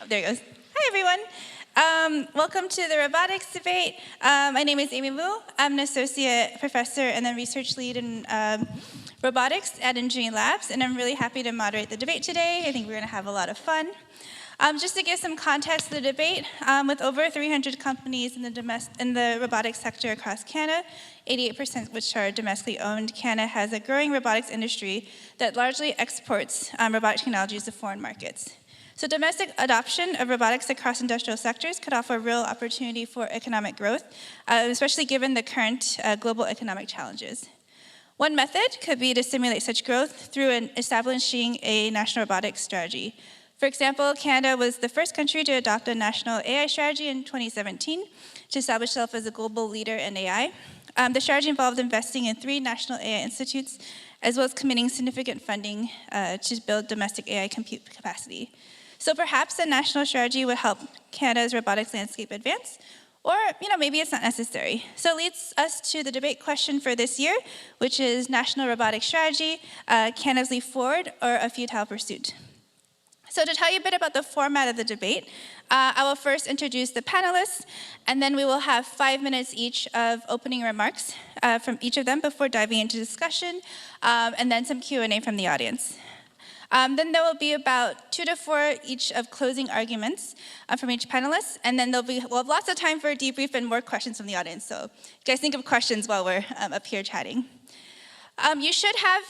there it goes. Hi, everyone. Welcome to the robotics debate. My name is Aimii. I'm an associate professor and then research lead in robotics at Ingenuity Labs, and I'm really happy to moderate the debate today. I think we're going to have a lot of fun. Just to give some context to the debate, with over 300 companies in the robotics sector across Canada, 88% which are domestically owned, Canada has a growing robotics industry that largely exports robotic technologies to foreign markets. So domestic adoption of robotics across industrial sectors could offer a real opportunity for economic growth, especially given the current global economic challenges. One method could be to stimulate such growth through establishing a national robotics strategy. For example, Canada was the first country to adopt a national AI strategy in 2017 to establish itself as a global leader in AI. The strategy involved investing in 3 national AI institutes, as well as committing significant funding to build domestic AI compute capacity. So perhaps a national strategy would help Canada's robotics landscape advance, or maybe it's not necessary. So it leads us to the debate question for this year, which is National Robotics Strategy, Canada's Leap Forward, or a Futile Pursuit. So to tell you a bit about the format of the debate, I will first introduce the panelists, and then we will have 5 minutes each of opening remarks from each of them before diving into discussion, and then some Q&A from the audience. Then there will be about 2 to 4 each of closing arguments from each panelist, and then we'll have lots of time for a debrief and more questions from the audience. So you guys think of questions while we're up here chatting. You should have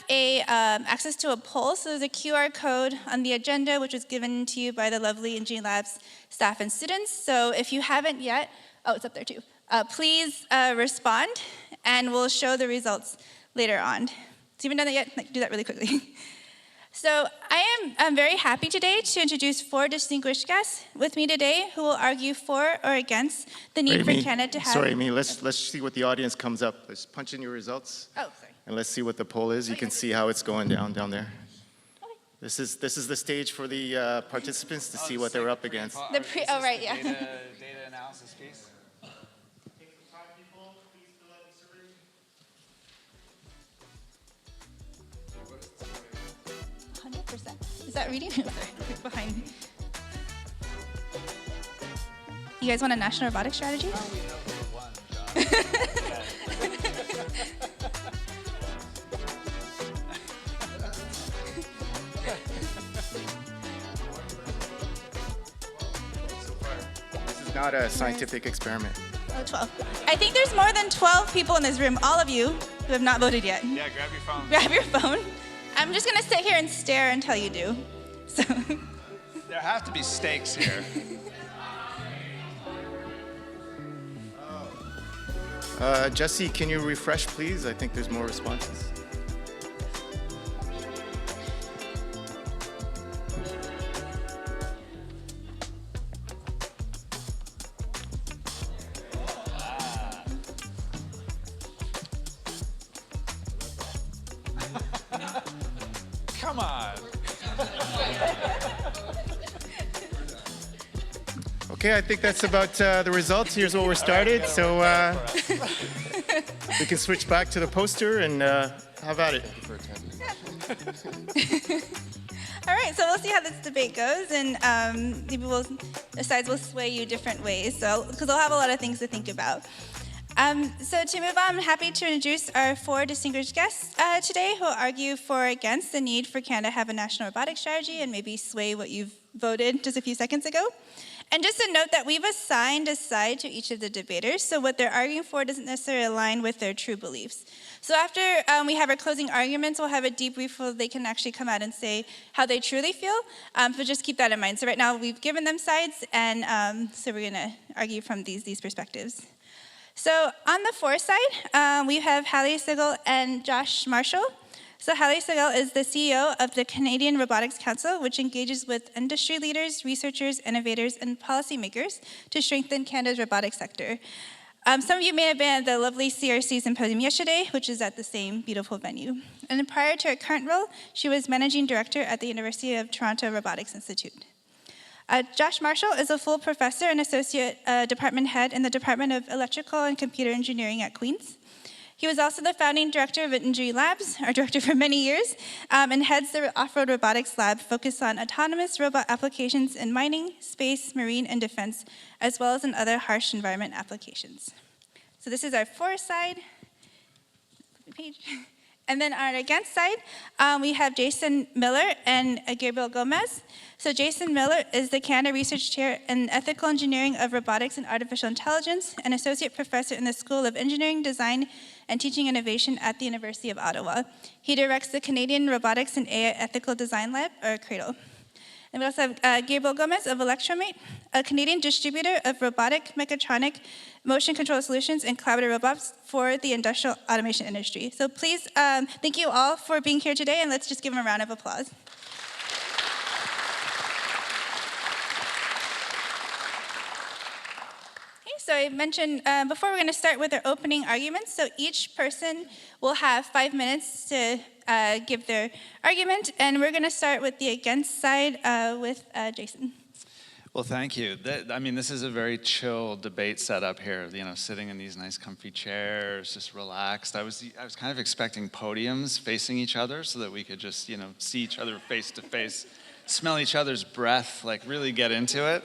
access to a poll, so there's a QR code on the agenda, which was given to you by the lovely Ingenuity Labs staff and students. So if you haven't yet, it's up there too. Please respond, and we'll show the results later on. So you haven't done that yet? Do that really quickly. So I am very happy today to introduce 4 distinguished guests with me today who will argue for or against the need for Canada to have... Sorry, Amy, let's see what the audience comes up. Let's punch in your results. Oh, sorry. And let's see what the poll is. You can see how it's going down there. Okay. This is the stage for the participants to see what they're up against. Right, yeah. Data analysis piece. 100%. Is that reading? Sorry, behind me. You guys want a national robotics strategy? Oh, we know who won, John. This is not a scientific experiment. 12. I think there's more than 12 people in this room, all of you, who have not voted yet. Yeah, grab your phone. Grab your phone. I'm just going to sit here and stare until you do. So. There have to be stakes here. Jesse, can you refresh, please? I think there's more responses. Come on. Okay, I think that's about the results. Here's where we're started. So we can switch back to the poster and have at it. All right, so we'll see how this debate goes, and maybe the sides will sway you different ways, because I'll have a lot of things to think about. So to move on, I'm happy to introduce our 4 distinguished guests today who will argue for or against the need for Canada to have a national robotics strategy and maybe sway what you've voted just a few seconds ago. And just to note that we've assigned a side to each of the debaters, so what they're arguing for doesn't necessarily align with their true beliefs. So after we have our closing arguments, we'll have a debrief so they can actually come out and say how they truly feel, but just keep that in mind. So right now we've given them sides, and so we're going to argue from these perspectives. So on the for side, we have Hallie Sigel and Josh Marshall. So Hallie Sigel is the CEO of the Canadian Robotics Council, which engages with industry leaders, researchers, innovators, and policymakers to strengthen Canada's robotics sector. Some of you may have been at the lovely CRC Symposium yesterday, which is at the same beautiful venue. And prior to her current role, she was Managing Director at the University of Toronto Robotics Institute. Josh Marshall is a full professor and associate department head in the Department of Electrical and Computer Engineering at Queen's. He was also the founding director of Ingenuity Labs, our director for many years, and heads the off-road robotics lab focused on autonomous robot applications in mining, space, marine, and defense, as well as in other harsh environment applications. So this is our for side. Page. And then on our against side, we have Jason Miller and Gabriel Gomez. So Jason Miller is the Canada Research Chair in Ethical Engineering of Robotics and Artificial Intelligence, and Associate Professor in the School of Engineering, Design, and Teaching Innovation at the University of Ottawa. He directs the Canadian Robotics and AI Ethical Design Lab, or CRADL. And we also have Gabriel Gomez of Electromate, a Canadian distributor of robotic, mechatronic, motion control solutions, and collaborative robots for the industrial automation industry. So please, thank you all for being here today, and let's just give them a round of applause. So I mentioned before, we're going to start with our opening arguments. So each person will have 5 minutes to give their argument, and we're going to start with the against side with Jason. Well, thank you. I mean, this is a very chill debate setup here. You know, sitting in these nice, comfy chairs, just relaxed. I was kind of expecting podiums facing each other so that we could just, you know, see each other face to face, smell each other's breath, like really get into it.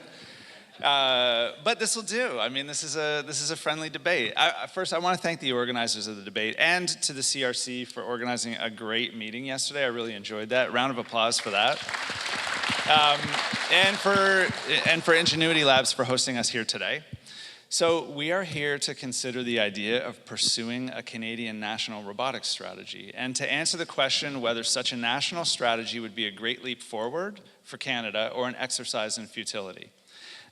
But this will do. I mean, this is a friendly debate. First, I want to thank the organizers of the debate and to the CRC for organizing a great meeting yesterday. I really enjoyed that. Round of applause for that. And for Ingenuity Labs for hosting us here today. So we are here to consider the idea of pursuing a Canadian national robotics strategy and to answer the question whether such a national strategy would be a great leap forward for Canada or an exercise in futility.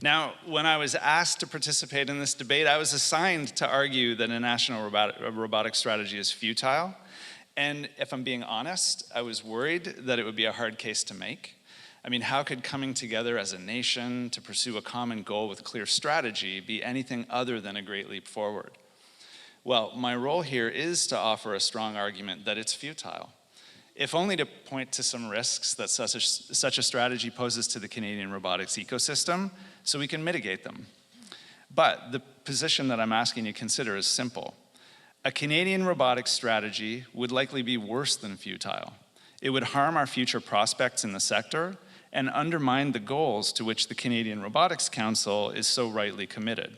Now, when I was asked to participate in this debate, I was assigned to argue that a national robotic strategy is futile. And if I'm being honest, I was worried that it would be a hard case to make. I mean, how could coming together as a nation to pursue a common goal with clear strategy be anything other than a great leap forward? Well, my role here is to offer a strong argument that it's futile, if only to point to some risks that such a strategy poses to the Canadian robotics ecosystem, so we can mitigate them. But the position that I'm asking you to consider is simple. A Canadian robotics strategy would likely be worse than futile. It would harm our future prospects in the sector and undermine the goals to which the Canadian Robotics Council is so rightly committed.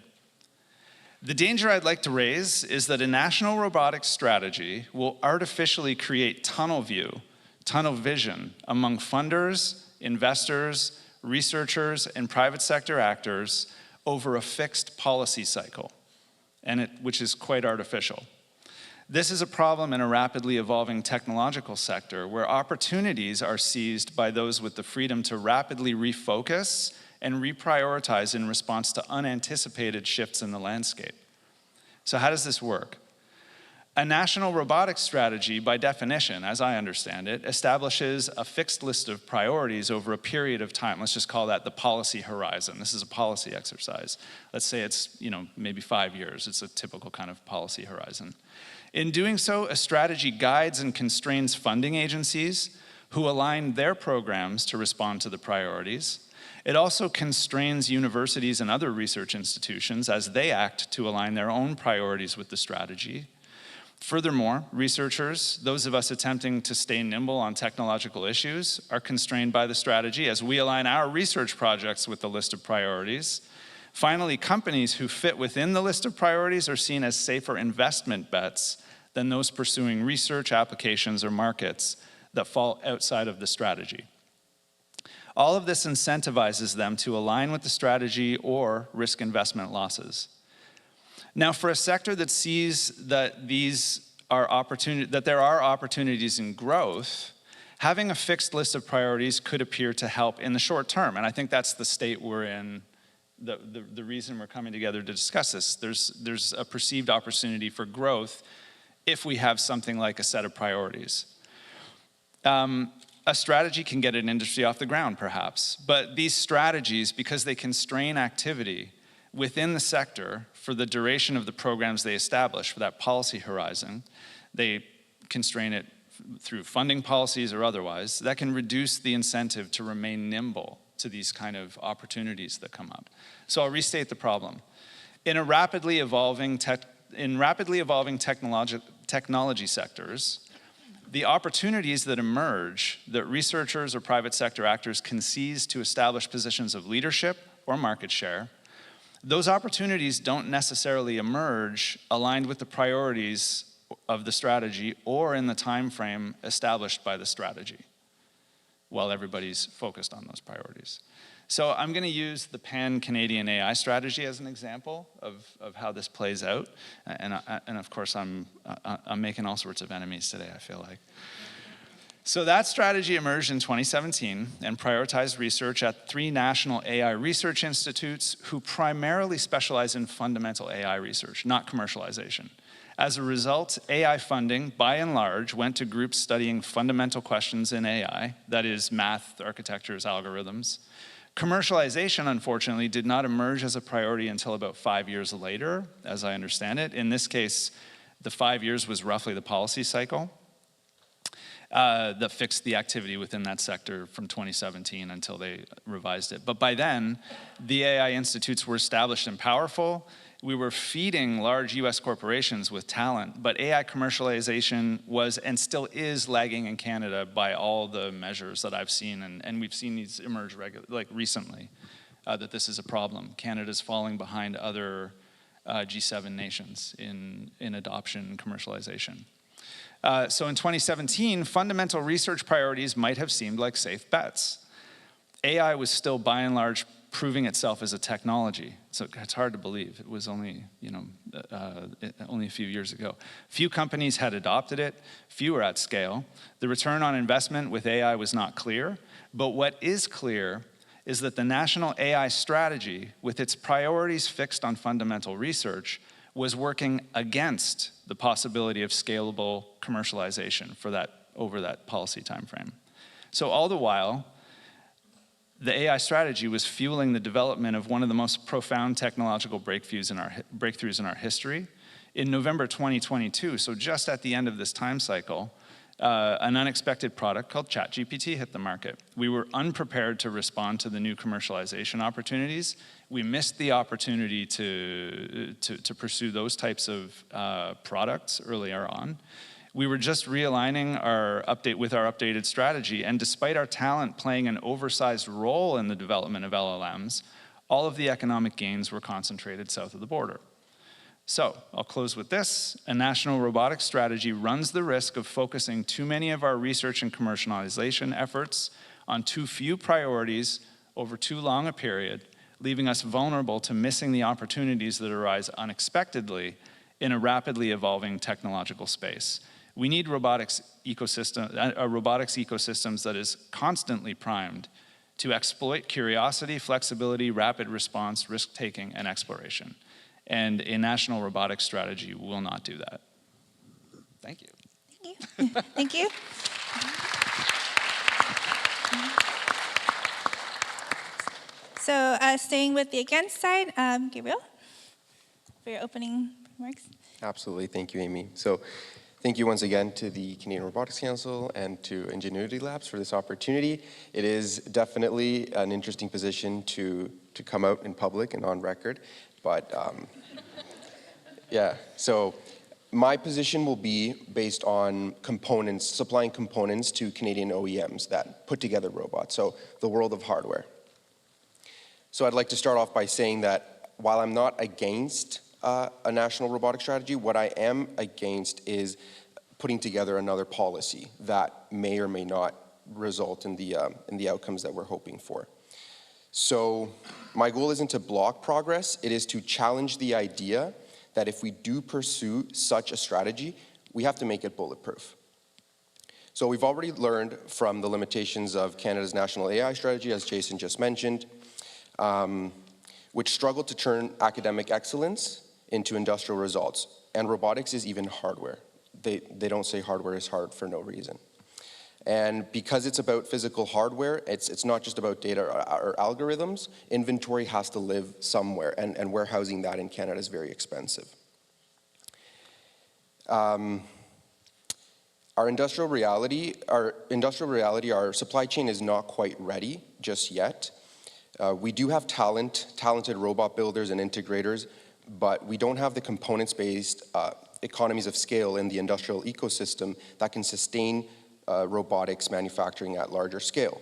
The danger I'd like to raise is that a national robotics strategy will artificially create tunnel vision among funders, investors, researchers, and private sector actors over a fixed policy cycle, which is quite artificial. This is a problem in a rapidly evolving technological sector where opportunities are seized by those with the freedom to rapidly refocus and reprioritize in response to unanticipated shifts in the landscape. So how does this work? A national robotics strategy, by definition, as I understand it, establishes a fixed list of priorities over a period of time. Let's just call that the policy horizon. This is a policy exercise. Let's say it's, maybe 5 years. It's a typical kind of policy horizon. In doing so, a strategy guides and constrains funding agencies who align their programs to respond to the priorities. It also constrains universities and other research institutions as they act to align their own priorities with the strategy. Furthermore, researchers, those of us attempting to stay nimble on technological issues, are constrained by the strategy as we align our research projects with the list of priorities. Finally, companies who fit within the list of priorities are seen as safer investment bets than those pursuing research applications or markets that fall outside of the strategy. All of this incentivizes them to align with the strategy or risk investment losses. Now, for a sector that sees that there are opportunities in growth, having a fixed list of priorities could appear to help in the short term, and I think that's the state we're in. The reason we're coming together to discuss this. There's a perceived opportunity for growth if we have something like a set of priorities. A strategy can get an industry off the ground, perhaps, but these strategies, because they constrain activity within the sector for the duration of the programs they establish for that policy horizon, they constrain it through funding policies or otherwise, that can reduce the incentive to remain nimble to these kind of opportunities that come up. So I'll technological technology sectors, the opportunities that emerge that researchers or private sector actors can seize to establish positions of leadership or market share, those opportunities don't necessarily emerge aligned with the priorities of the strategy or in the time frame established by the strategy while everybody's focused on those priorities. So I'm going to use the Pan-Canadian AI strategy as an example of how this plays out. And of course, I'm making all sorts of enemies today, I feel like. So that strategy emerged in 2017 and prioritized research at 3 national AI research institutes who primarily specialize in fundamental AI research, not commercialization. As a result, AI funding, by and large, went to groups studying fundamental questions in AI, that is, math, architectures, algorithms. Commercialization, unfortunately, did not emerge as a priority until about 5 years later, as I understand it. In this case, the 5 years was roughly the policy cycle that fixed the activity within that sector from 2017 until they revised it. But by then, the AI institutes were established and powerful. We were feeding large US corporations with talent, but AI commercialization was and still is lagging in Canada by all the measures that I've seen, and we've seen these emerge recently, that this is a problem. Canada's falling behind other G7 nations in adoption and commercialization. So in 2017, fundamental research priorities might have seemed like safe bets. AI was still by and large proving itself as a technology. So it's hard to believe. It was only, only a few years ago. Few companies had adopted it, few were at scale. The return on investment with AI was not clear, but what is clear is that the national AI strategy, with its priorities fixed on fundamental research, was working against the possibility of scalable commercialization for that, over that policy timeframe. So all the while, the AI strategy was fueling the development of one of the most profound technological breakthroughs in our history. In November 2022, so just at the end of this time cycle, an unexpected product called ChatGPT hit the market. We were unprepared to respond to the new commercialization opportunities. We missed the opportunity to pursue those types of products earlier on. We were just realigning our updated strategy, and despite our talent playing an oversized role in the development of LLMs, all of the economic gains were concentrated south of the border. So, I'll close with this. A national robotics strategy runs the risk of focusing too many of our research and commercialization efforts on too few priorities over too long a period, leaving us vulnerable to missing the opportunities that arise unexpectedly in a rapidly evolving technological space. We need a robotics ecosystems that is constantly primed to exploit curiosity, flexibility, rapid response, risk-taking, and exploration. And a national robotics strategy will not do that. Thank you. Thank you. Thank you. So staying with the against side, Gabriel, for your opening remarks. Absolutely. Thank you, Aimee. So thank you once again to the Canadian Robotics Council and to Ingenuity Labs for this opportunity. It is definitely an interesting position to come out in public and on record. But yeah, so my position will be based on components, supplying components to Canadian OEMs that put together robots, so the world of hardware. So I'd like to start off by saying that while I'm not against a national robotic strategy, what I am against is putting together another policy that may or may not result in the outcomes that we're hoping for. So my goal isn't to block progress, it is to challenge the idea that if we do pursue such a strategy, we have to make it bulletproof. So we've already learned from the limitations of Canada's national AI strategy, as Jason just mentioned, which struggled to turn academic excellence into industrial results. And robotics is even hardware. They don't say hardware is hard for no reason. And because it's about physical hardware, it's not just about data or algorithms. Inventory has to live somewhere, and warehousing that in Canada is very expensive. Our industrial reality, our supply chain is not quite ready just yet. We do have talented robot builders and integrators, but we don't have the components-based economies of scale in the industrial ecosystem that can sustain robotics manufacturing at larger scale.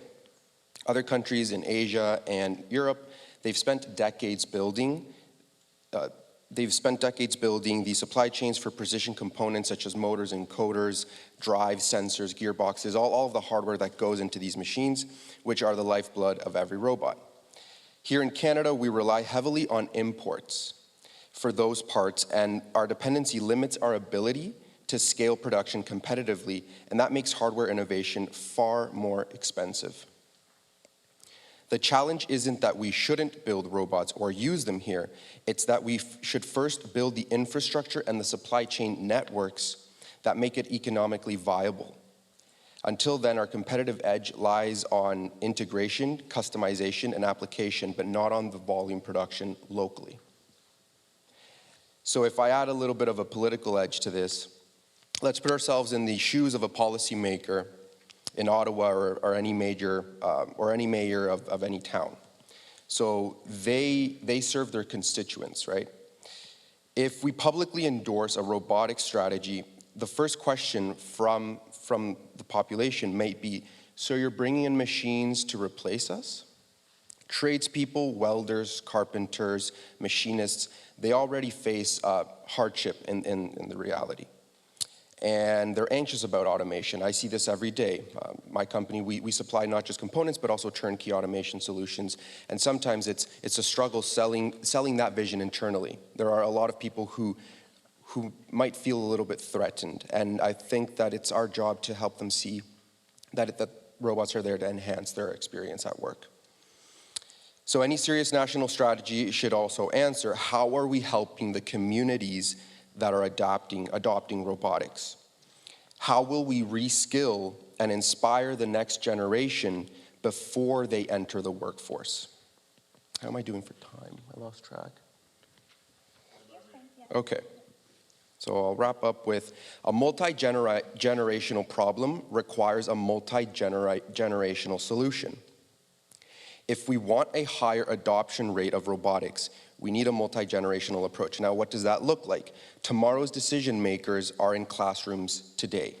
Other countries in Asia and Europe, they've spent decades building the supply chains for precision components such as motors, encoders, drives, sensors, gearboxes, all of the hardware that goes into these machines, which are the lifeblood of every robot. Here in Canada, we rely heavily on imports for those parts, and our dependency limits our ability to scale production competitively, and that makes hardware innovation far more expensive. The challenge isn't that we shouldn't build robots or use them here, it's that we should first build the infrastructure and the supply chain networks that make it economically viable. Until then, our competitive edge lies on integration, customization, and application, but not on the volume production locally. So if I add a little bit of a political edge to this, let's put ourselves in the shoes of a policymaker in Ottawa or any mayor of any town. So they serve their constituents, right? If we publicly endorse a robotics strategy, the first question from the population might be, so you're bringing in machines to replace us? Tradespeople, welders, carpenters, machinists, they already face hardship in the reality. And they're anxious about automation. I see this every day. My company, we supply not just components, but also turnkey automation solutions. And sometimes it's a struggle selling that vision internally. There are a lot of people who might feel a little bit threatened. And I think that it's our job to help them see that robots are there to enhance their experience at work. So any serious national strategy should also answer, how are we helping the communities that are adopting robotics? How will we reskill and inspire the next generation before they enter the workforce? How am I doing for time? I lost track. Okay. So I'll wrap up with a multi-generational problem requires a multi-generational solution. If we want a higher adoption rate of robotics, we need a multi-generational approach. Now, what does that look like? Tomorrow's decision makers are in classrooms today.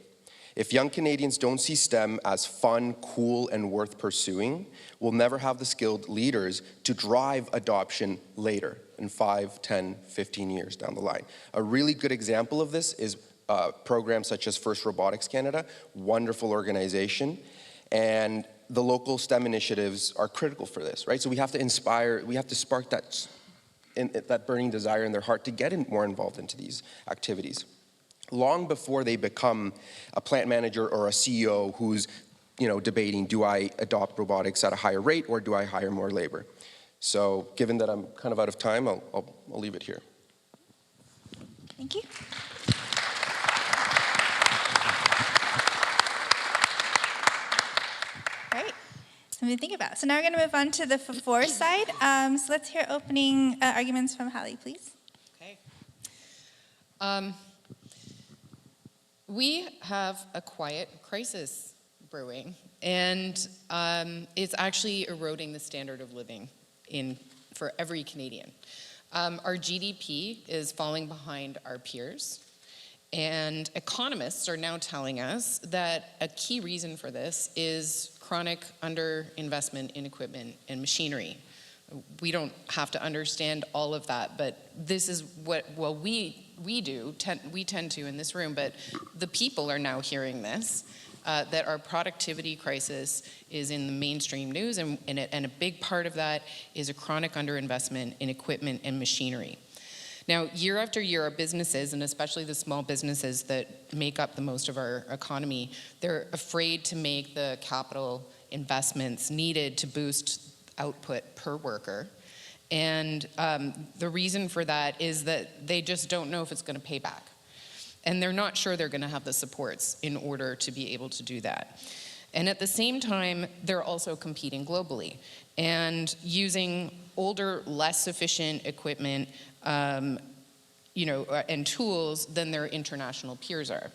If young Canadians don't see STEM as fun, cool, and worth pursuing, we'll never have the skilled leaders to drive adoption later, in 5, 10, 15 years down the line. A really good example of this is programs such as First Robotics Canada, wonderful organization, and the local STEM initiatives are critical for this, right? So we have to inspire, we have to spark that burning desire in their heart to get more involved into these activities. Long before they become a plant manager or a CEO who's debating, do I adopt robotics at a higher rate or do I hire more labor? So given that I'm kind of out of time, I'll leave it here. Thank you. All right, something to think about. So now we're going to move on to the for side. So let's hear opening arguments from Hallie, please. Okay. We have a quiet crisis brewing, and it's actually eroding the standard of living for every Canadian. Our GDP is falling behind our peers, and economists are now telling us that a key reason for this is chronic underinvestment in equipment and machinery. We don't have to understand all of that, but this is what, well, we tend to in this room, but the people are now hearing this, that our productivity crisis is in the mainstream news, and a big part of that is a chronic underinvestment in equipment and machinery. Now, year after year, our businesses, and especially the small businesses that make up the most of our economy, they're afraid to make the capital investments needed to boost output per worker. And the reason for that is that they just don't know if it's going to pay back. And they're not sure they're going to have the supports in order to be able to do that. And at the same time, they're also competing globally and using older, less efficient equipment, and tools than their international peers are.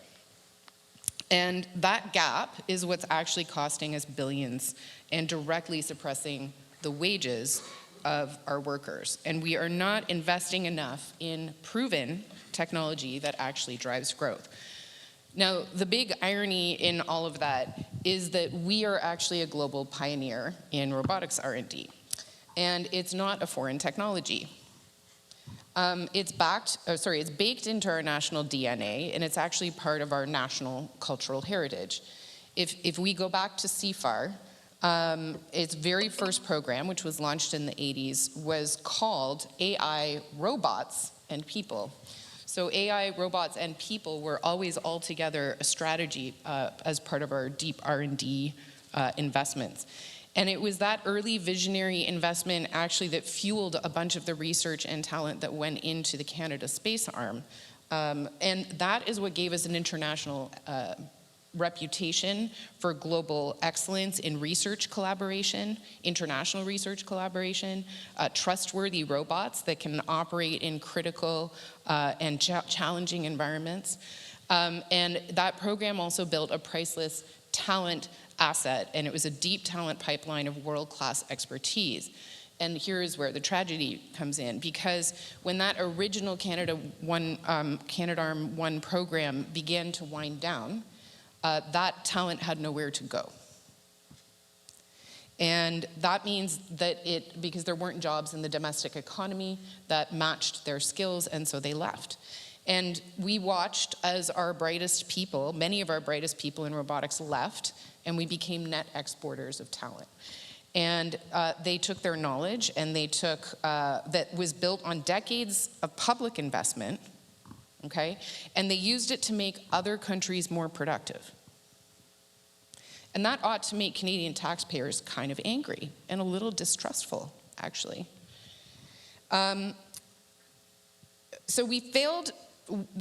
And that gap is what's actually costing us billions and directly suppressing the wages of our workers, and we are not investing enough in proven technology that actually drives growth. Now, the big irony in all of that is that we are actually a global pioneer in robotics R&D, and it's not a foreign technology. It's baked into our national DNA, and it's actually part of our national cultural heritage. If we go back to CIFAR, its very first program, which was launched in the 80s, was called AI, Robots, and People. So AI, robots, and people were always all together a strategy as part of our deep R&D investments. And it was that early visionary investment actually that fueled a bunch of the research and talent that went into the Canada Space Arm. And that is what gave us an international reputation for global excellence in research collaboration, international research collaboration, trustworthy robots that can operate in critical and challenging environments. And that program also built a priceless talent asset, and it was a deep talent pipeline of world-class expertise. And here is where the tragedy comes in, because when that original Canadarm 1 program began to wind down, that talent had nowhere to go. And that means that because there weren't jobs in the domestic economy that matched their skills, and so they left. And we watched as our brightest people, many of our brightest people in robotics left, and we became net exporters of talent. And they took their knowledge, and they took, that was built on decades of public investment, okay? And they used it to make other countries more productive. And that ought to make Canadian taxpayers kind of angry and a little distrustful, actually. So we failed,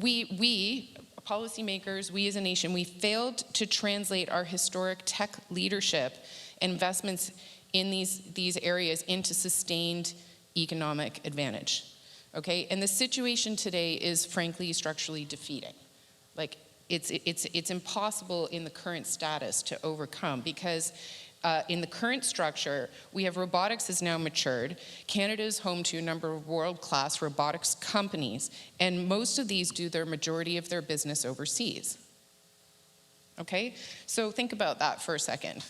we policymakers, we as a nation, we failed to translate our historic tech leadership investments in these areas into sustained economic advantage, okay? And the situation today is frankly structurally defeating. Like, it's impossible in the current status to overcome, because in the current structure, we have robotics is now matured. Canada is home to a number of world-class robotics companies, and most of these do their majority of their business overseas. Okay, so think about that for a second.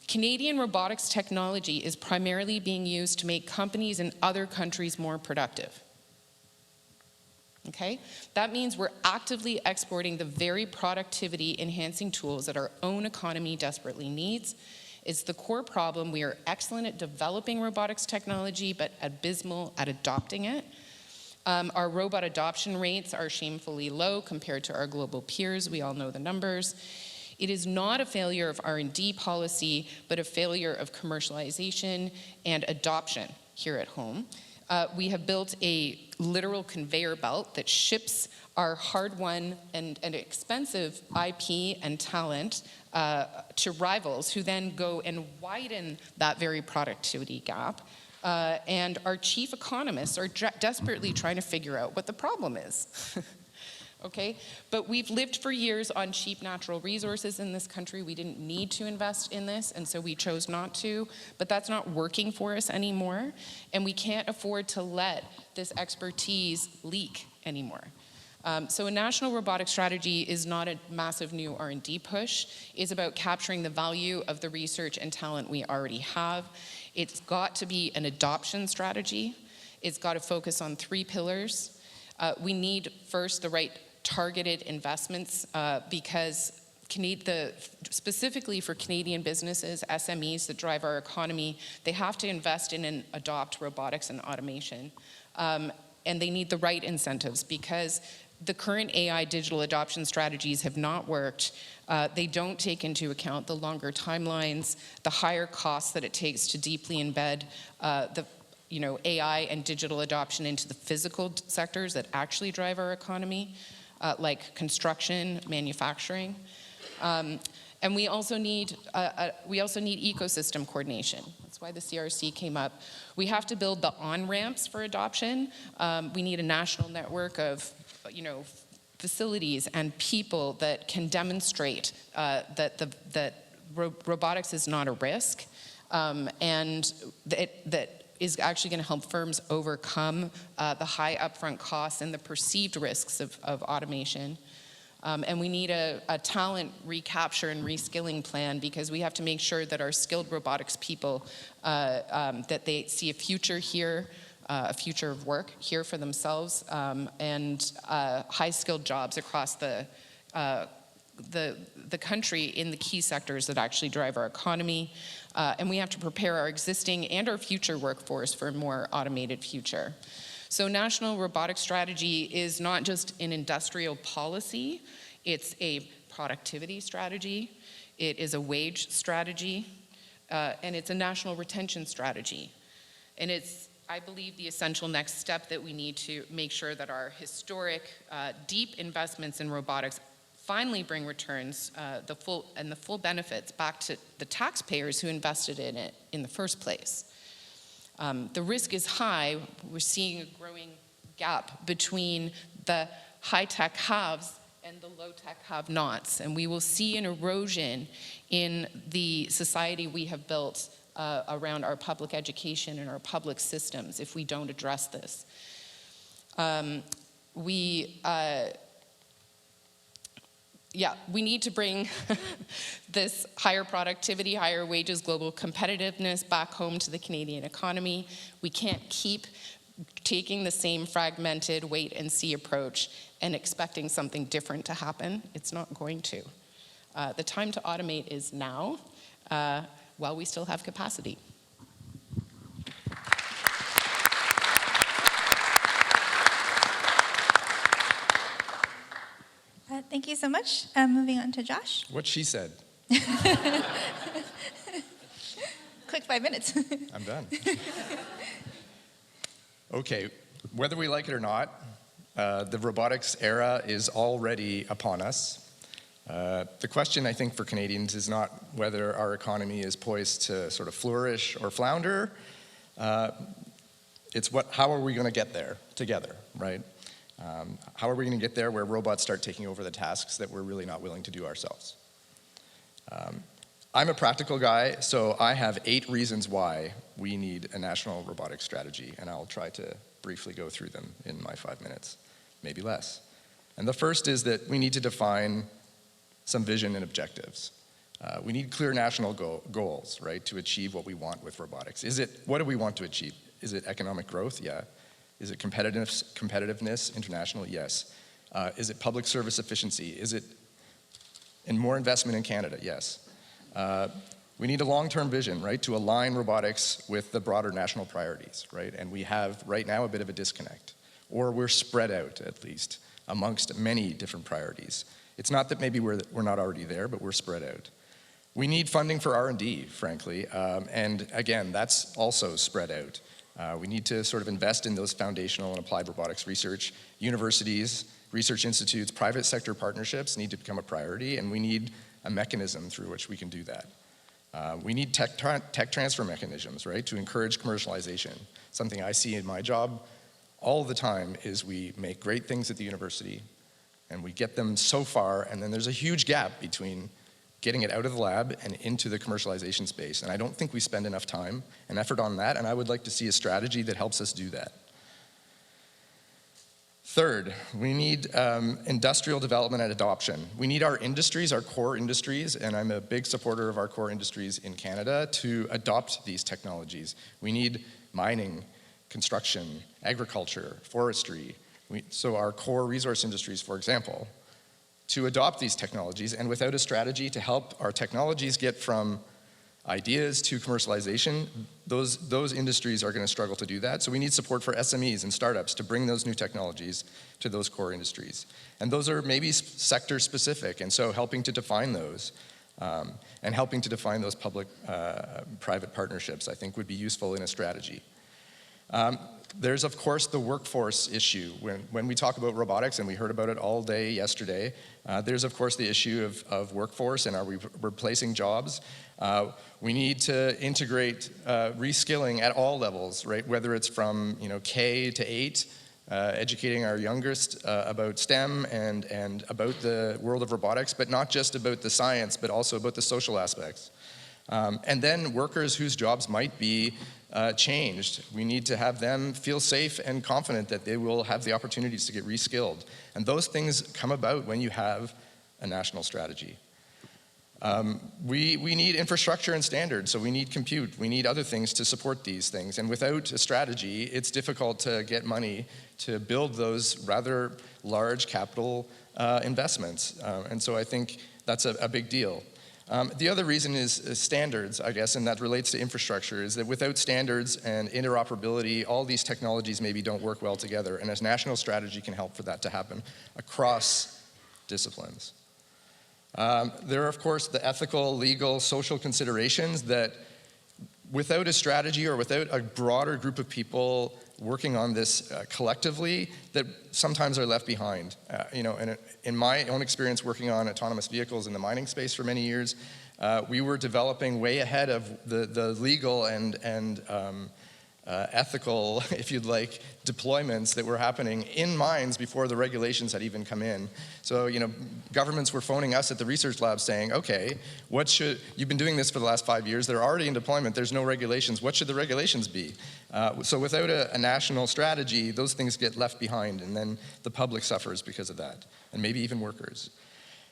Canadian robotics technology is primarily being used to make companies in other countries more productive. Okay? That means we're actively exporting the very productivity-enhancing tools that our own economy desperately needs. It's the core problem. We are excellent at developing robotics technology, but abysmal at adopting it. Our robot adoption rates are shamefully low compared to our global peers. We all know the numbers. It is not a failure of R&D policy, but a failure of commercialization and adoption here at home. We have built a literal conveyor belt that ships our hard-won and expensive IP and talent to rivals, who then go and widen that very productivity gap. And our chief economists are desperately trying to figure out what the problem is. Okay, but we've lived for years on cheap natural resources in this country. We didn't need to invest in this, and so we chose not to, but that's not working for us anymore, and we can't afford to let this expertise leak anymore. So a national robotics strategy is not a massive new R&D push. It's about capturing the value of the research and talent we already have. It's got to be an adoption strategy. It's got to focus on 3 pillars. We need, first, the right targeted investments because specifically for Canadian businesses, SMEs that drive our economy, they have to invest in and adopt robotics and automation. And they need the right incentives, because the current AI digital adoption strategies have not worked. They don't take into account the longer timelines, the higher costs that it takes to deeply embed AI and digital adoption into the physical sectors that actually drive our economy, like construction, manufacturing. And we also need ecosystem coordination. That's why the CRC came up. We have to build the on-ramps for adoption. We need a national network of facilities and people that can demonstrate that robotics is not a risk. and that is actually going to help firms overcome the high upfront costs and the perceived risks of automation. And we need a talent recapture and reskilling plan, because we have to make sure that our skilled robotics people, that they see a future here, a future of work here for themselves, and high-skilled jobs across the country in the key sectors that actually drive our economy. And we have to prepare our existing and our future workforce for a more automated future. So National Robotics Strategy is not just an industrial policy, it's a productivity strategy, it is a wage strategy, and it's a national retention strategy. And it's, I believe, the essential next step that we need to make sure that our historic, deep investments in robotics finally bring returns, the full benefits back to the taxpayers who invested in it in the first place. The risk is high. We're seeing a growing gap between the high-tech haves and the low-tech have-nots, and we will see an erosion in the society we have built around our public education and our public systems if we don't address this. We need to bring this higher productivity, higher wages, global competitiveness back home to the Canadian economy. We can't keep taking the same fragmented wait-and-see approach and expecting something different to happen. It's not going to. The time to automate is now, while we still have capacity. Thank you so much. Moving on to Josh. What she said. Quick 5 minutes. I'm done. Okay, whether we like it or not, the robotics era is already upon us. The question, I think, for Canadians is not whether our economy is poised to sort of flourish or flounder. It's how are we going to get there together, right? How are we going to get there where robots start taking over the tasks that we're really not willing to do ourselves? I'm a practical guy, so I have 8 reasons why we need a national robotics strategy, and I'll try to briefly go through them in my 5 minutes, maybe less. And the first is that we need to define some vision and objectives. We need clear national goals, right, to achieve what we want with robotics. What do we want to achieve? Is it economic growth? Yeah. Is it competitiveness internationally? Yes. Is it public service efficiency? Is it more investment in Canada? Yes. We need a long-term vision, right, to align robotics with the broader national priorities, right? And we have right now a bit of a disconnect, or we're spread out at least amongst many different priorities. It's not that maybe we're not already there, but we're spread out. We need funding for R&D, frankly, and again, that's also spread out. We need to sort of invest in those foundational and applied robotics research. Universities, research institutes, private sector partnerships need to become a priority, and we need a mechanism through which we can do that. We need tech transfer mechanisms, right, to encourage commercialization. Something I see in my job all the time is we make great things at the university, and we get them so far, and then there's a huge gap between getting it out of the lab and into the commercialization space. And I don't think we spend enough time and effort on that, and I would like to see a strategy that helps us do that. Third, we need industrial development and adoption. We need our industries, our core industries, and I'm a big supporter of our core industries in Canada, to adopt these technologies. We need mining, construction, agriculture, forestry. So our core resource industries, for example, to adopt these technologies, and without a strategy to help our technologies get from ideas to commercialization, those industries are going to struggle to do that. So we need support for SMEs and startups to bring those new technologies to those core industries. And those are maybe sector specific, and so helping to define those and helping to define those public-private partnerships, I think, would be useful in a strategy. There's, of course, the workforce issue. When we talk about robotics, and we heard about it all day yesterday, there's, of course, the issue of workforce, and are we replacing jobs? We need to integrate reskilling at all levels, right? Whether it's from K to 8, educating our youngest about STEM and about the world of robotics, but not just about the science, but also about the social aspects. And then workers whose jobs might be changed. We need to have them feel safe and confident that they will have the opportunities to get reskilled. And those things come about when you have a national strategy. We need infrastructure and standards, so we need compute, we need other things to support these things. And without a strategy, it's difficult to get money to build those rather large capital investments. And so I think that's a big deal. The other reason is standards, I guess, and that relates to infrastructure, is that without standards and interoperability, all these technologies maybe don't work well together, and a national strategy can help for that to happen across disciplines. There are, of course, the ethical, legal, social considerations that without a strategy or without a broader group of people working on this collectively, that sometimes are left behind. And in my own experience working on autonomous vehicles in the mining space for many years, we were developing way ahead of the legal and ethical, if you'd like, deployments that were happening in mines before the regulations had even come in. So, governments were phoning us at the research lab saying, okay, you've been doing this for the last 5 years, they're already in deployment, there's no regulations, what should the regulations be? So without a national strategy, those things get left behind, and then the public suffers because of that, and maybe even workers.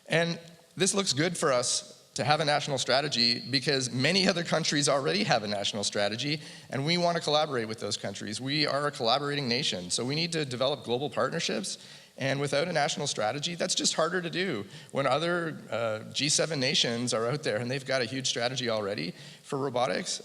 And this looks good for us to have a national strategy because many other countries already have a national strategy, and we want to collaborate with those countries. We are a collaborating nation, so we need to develop global partnerships, and without a national strategy, that's just harder to do. When other G7 nations are out there and they've got a huge strategy already for robotics,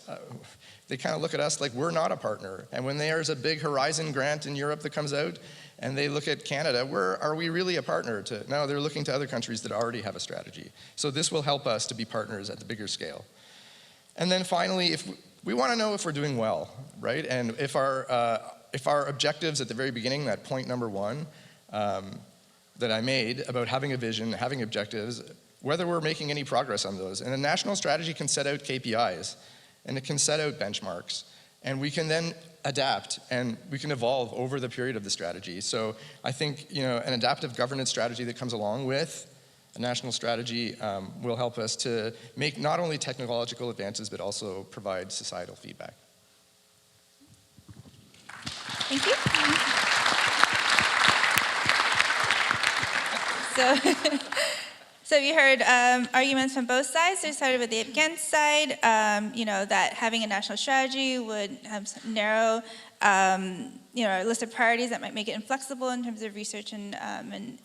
they kind of look at us like we're not a partner. And when there's a big Horizon grant in Europe that comes out, and they look at Canada, are we really a partner to? No, they're looking to other countries that already have a strategy. So this will help us to be partners at the bigger scale. And then finally, if we want to know if we're doing well, right? And if our objectives at the very beginning, that point number 1 that I made about having a vision, having objectives, whether we're making any progress on those. And a national strategy can set out KPIs, and it can set out benchmarks. And we can then adapt, and we can evolve over the period of the strategy. So I think an adaptive governance strategy that comes along with a national strategy will help us to make not only technological advances, but also provide societal feedback. Thank you. So you heard arguments from both sides. So we started with the against side, that having a national strategy would narrow, a list of priorities that might make it inflexible in terms of research and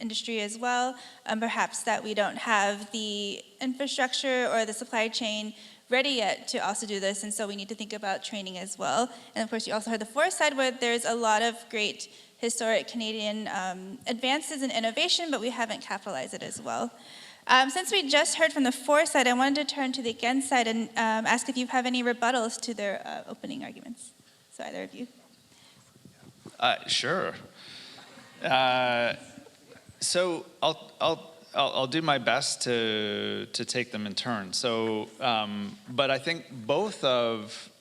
industry as well. Perhaps that we don't have the infrastructure or the supply chain ready yet to also do this, and so we need to think about training as well. And of course, you also heard the fourth side, where there's a lot of great historic Canadian advances in innovation, but we haven't capitalized it as well. Since we just heard from the for side, I wanted to turn to the against side and ask if you have any rebuttals to their opening arguments. So either of you. Sure. So I'll do my best to take them in turn. So, but I think both of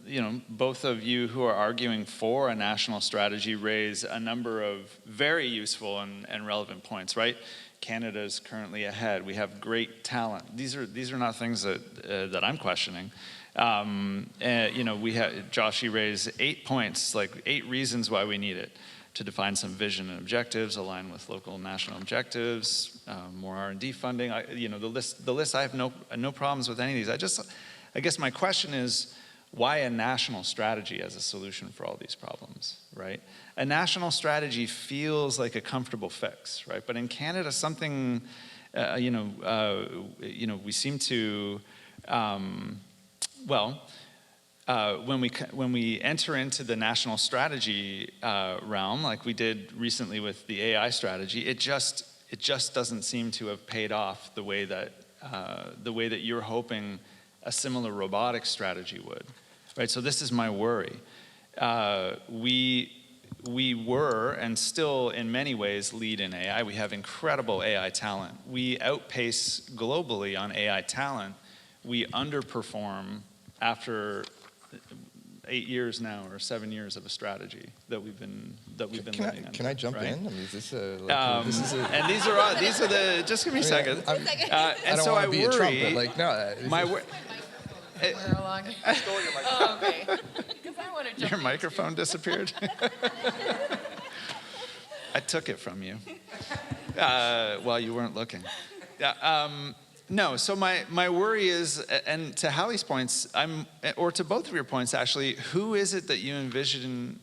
you who are arguing for a national strategy raise a number of very useful and relevant points, right? Canada is currently ahead. We have great talent. These are not things that I'm questioning. Josh, you raised 8 points, like 8 reasons why we need it. To define some vision and objectives, align with local and national objectives, more R&D funding. The list. I have no problems with any of these. I guess my question is, why a national strategy as a solution for all these problems, right? A national strategy feels like a comfortable fix, right? But in Canada, something, we seem to, when we enter into the national strategy realm, like we did recently with the AI strategy, it just doesn't seem to have paid off the way that you're hoping a similar robotics strategy would, right? So this is my worry. We were and still in many ways lead in AI. We have incredible AI talent. We outpace globally on AI talent. We underperform after 8 years now, or 7 years of a strategy that we've been living under. Can I jump right? in? I mean, is this a? And these are the. Just give me a second. I don't want to be a trumpet. Like no. Where along? I stole your microphone. Oh, okay. Because I want to jump. Your microphone disappeared? I took it from you while you weren't looking. Yeah, no, so my worry is, and to Hallie's points, or to both of your points actually, who is it that you envision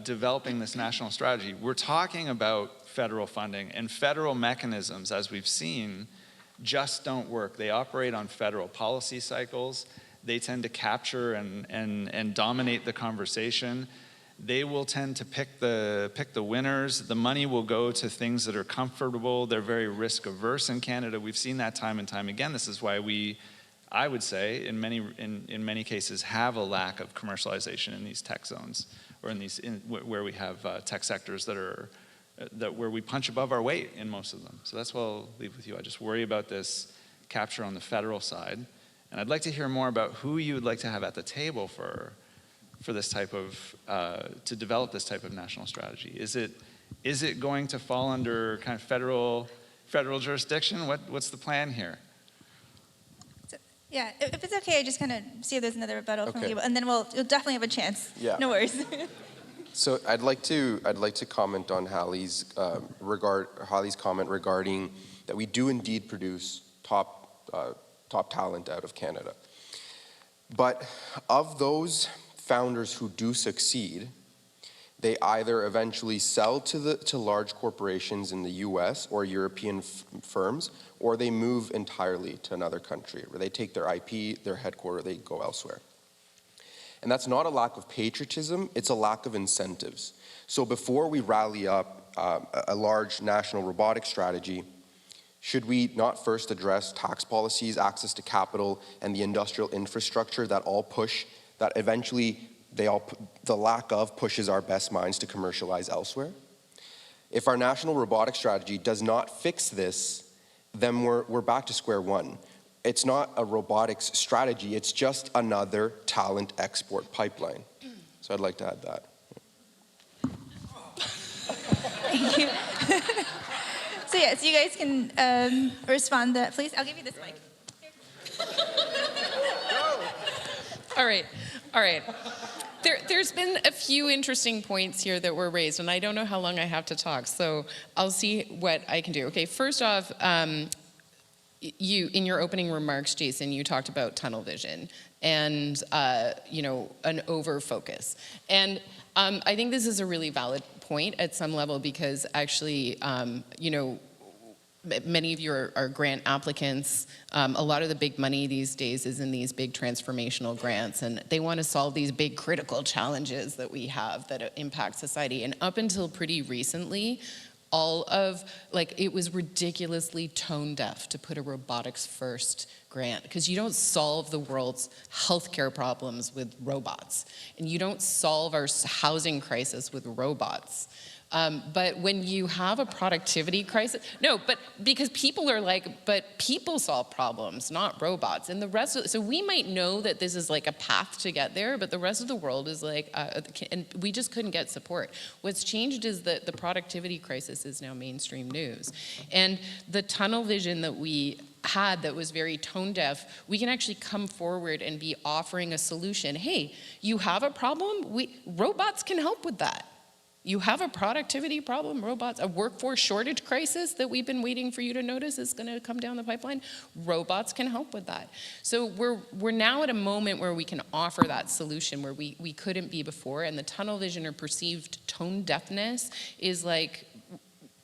developing this national strategy? We're talking about federal funding, and federal mechanisms, as we've seen, just don't work. They operate on federal policy cycles. They tend to capture and dominate the conversation. They will tend to pick the winners. The money will go to things that are comfortable. They're very risk averse in Canada. We've seen that time and time again. This is why I would say, in many cases, have a lack of commercialization in these tech zones, or where we have tech sectors where we punch above our weight in most of them. So that's what I'll leave with you. I just worry about this capture on the federal side. And I'd like to hear more about who you would like to have at the table for this type of, to develop this type of national strategy. Is it going to fall under kind of federal jurisdiction? What's the plan here? So, yeah, if it's okay, I just kind of see if there's another rebuttal from Okay. you, and then you'll definitely have a chance. Yeah. No worries. So I'd like to comment on Hallie's comment regarding that we do indeed produce top talent out of Canada. But of those founders who do succeed, they either eventually sell to large corporations in the US or European firms, or they move entirely to another country where they take their IP, their headquarters, they go elsewhere. And that's not a lack of patriotism, it's a lack of incentives. So before we rally up a large national robotics strategy, should we not first address tax policies, access to capital, and the industrial infrastructure that eventually the lack of pushes our best minds to commercialize elsewhere? If our national robotics strategy does not fix this, then we're back to square one. It's not a robotics strategy, it's just another talent export pipeline. So I'd like to add that. Thank you. So yes, you guys can respond to that, please. I'll give you this mic. All right. There's been a few interesting points here that were raised, and I don't know how long I have to talk, so I'll see what I can do. Okay, first off, in your opening remarks, Jason, you talked about tunnel vision and an over focus, and I think this is a really valid point at some level, because actually, many of you are grant applicants. A lot of the big money these days is in these big transformational grants, and they want to solve these big critical challenges that we have that impact society. And up until pretty recently, it was ridiculously tone deaf to put a robotics first grant, because you don't solve the world's healthcare problems with robots, and you don't solve our housing crisis with robots. But when you have a productivity crisis, but because people are but people solve problems, not robots. And so we might know that this is like a path to get there, but the rest of the world is and we just couldn't get support. What's changed is that the productivity crisis is now mainstream news. And the tunnel vision that we had that was very tone deaf, we can actually come forward and be offering a solution. Hey, you have a problem? Robots can help with that. You have a productivity problem, robots, a workforce shortage crisis that we've been waiting for you to notice is going to come down the pipeline. Robots can help with that. So we're now at a moment where we can offer that solution where we couldn't be before, and the tunnel vision or perceived tone deafness is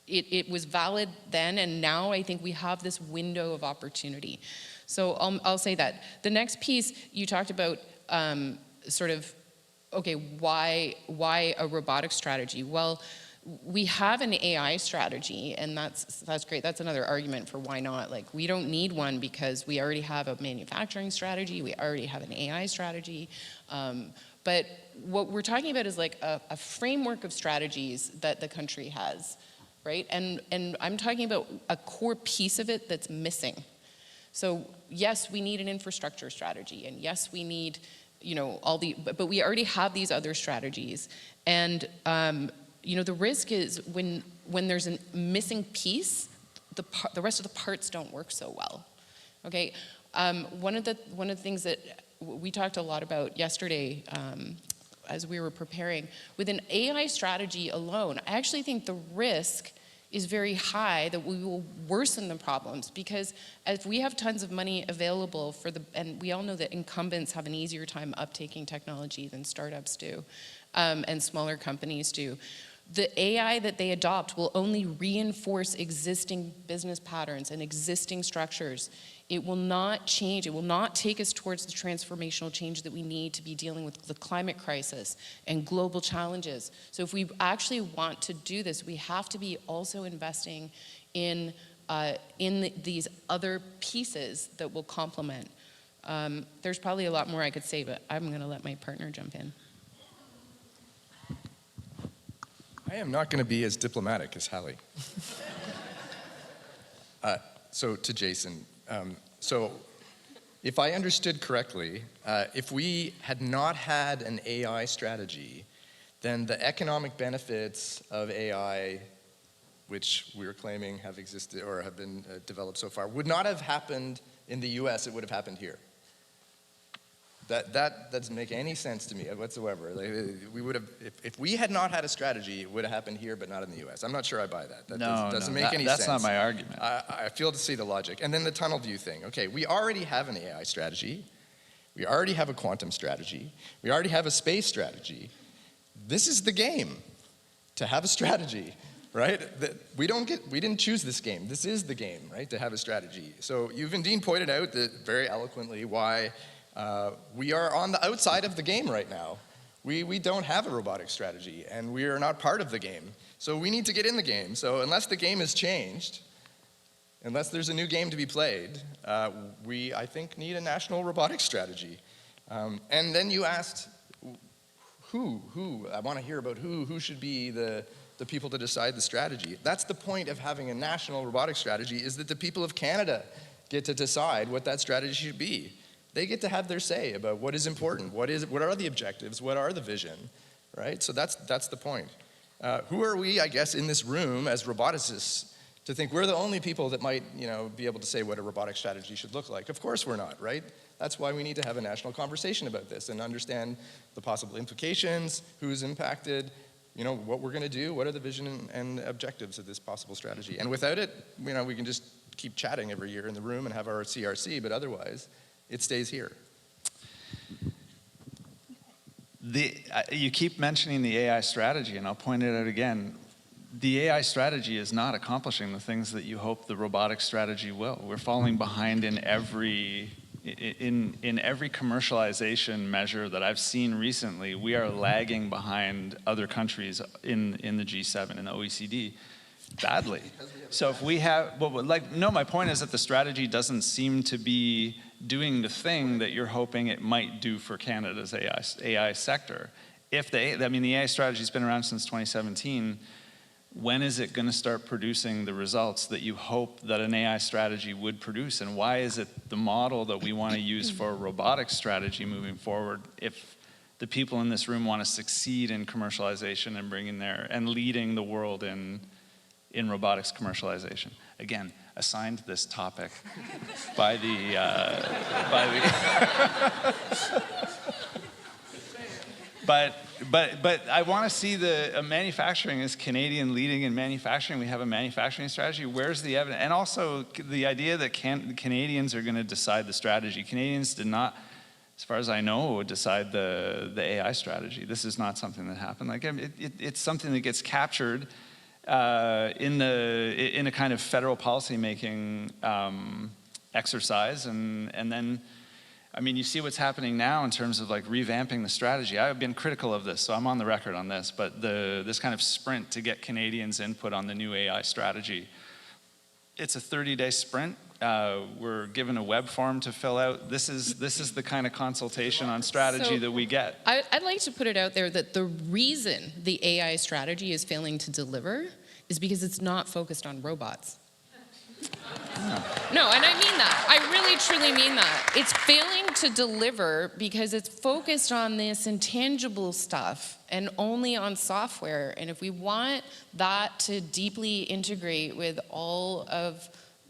it was valid then, and now I think we have this window of opportunity. So I'll say that. The next piece, you talked about okay, why a robotic strategy? Well, we have an AI strategy, and that's great. That's another argument for why not. We don't need one because we already have a manufacturing strategy. We already have an AI strategy. But what we're talking about is a framework of strategies that the country has, right? And I'm talking about a core piece of it that's missing. So yes, we need an infrastructure strategy, and yes, we need but we already have these other strategies. And, the risk is when there's a missing piece, the rest of the parts don't work so well, okay? One of the things that we talked a lot about yesterday as we were preparing. With an AI strategy alone, I actually think the risk is very high that we will worsen the problems, because if we have tons of money available and we all know that incumbents have an easier time uptaking technology than startups do, and smaller companies do. The AI that they adopt will only reinforce existing business patterns and existing structures. It will not change, it will not take us towards the transformational change that we need to be dealing with the climate crisis and global challenges. So if we actually want to do this, we have to be also investing in these other pieces that will complement. There's probably a lot more I could say, but I'm gonna let my partner jump in. I am not going to be as diplomatic as Hallie. So to Jason, so if I understood correctly, if we had not had an AI strategy, then the economic benefits of AI, which we are claiming have existed or have been developed so far, would not have happened in the US, it would have happened here. That doesn't make any sense to me whatsoever. Like, we would have, if we had not had a strategy, it would have happened here, but not in the US. I'm not sure I buy that. That doesn't make any sense. That's not my argument. I fail to see the logic. And then the tunnel view thing. Okay, we already have an AI strategy. We already have a quantum strategy. We already have a space strategy. This is the game, to have a strategy, right? We didn't choose this game. This is the game, right, to have a strategy. So you've indeed pointed out that very eloquently why we are on the outside of the game right now. We don't have a robotic strategy, and we are not part of the game. So we need to get in the game. So unless the game has changed, unless there's a new game to be played, we, I think, need a national robotics strategy. And then you asked, who? I want to hear about who should be the people to decide the strategy. That's the point of having a national robotics strategy, is that the people of Canada get to decide what that strategy should be. They get to have their say about what is important, what are the objectives, what are the vision, right? So that's the point. Who are we, I guess, in this room as roboticists to think we're the only people that might, be able to say what a robotic strategy should look like? Of course we're not, right? That's why we need to have a national conversation about this and understand the possible implications, who's impacted, what we're gonna do, what are the vision and objectives of this possible strategy. And without it, we can just keep chatting every year in the room and have our CRC, but otherwise, it stays here. You keep mentioning the AI strategy, and I'll point it out again. The AI strategy is not accomplishing the things that you hope the robotics strategy will. We're falling behind in every commercialization measure that I've seen recently. We are lagging behind other countries in the G7 and the OECD badly. So if we have, my point is that the strategy doesn't seem to be doing the thing that you're hoping it might do for Canada's AI sector. The AI strategy's been around since 2017. When is it going to start producing the results that you hope that an AI strategy would produce? And why is it the model that we want to use for a robotics strategy moving forward if the people in this room want to succeed in commercialization and bringing and leading the world in robotics commercialization? Again, assigned this topic by the but I want to see the manufacturing is Canadian leading in manufacturing. We have a manufacturing strategy. Where's the evidence? And also the idea that the Canadians are going to decide the strategy. Canadians did not, as far as I know, decide the AI strategy. This is not something that happened. It's something that gets captured in a kind of federal policymaking exercise, and then, you see what's happening now in terms of revamping the strategy. I've been critical of this, so I'm on the record on this, but this kind of sprint to get Canadians' input on the new AI strategy, it's a 30-day sprint. We're given a web form to fill out. This is the kind of consultation on strategy that we get. I'd like to put it out there that the reason the AI strategy is failing to deliver is because it's not focused on robots. No, and I mean that. I really, truly mean that. It's failing to deliver because it's focused on this intangible stuff and only on software. And if we want that to deeply integrate with all of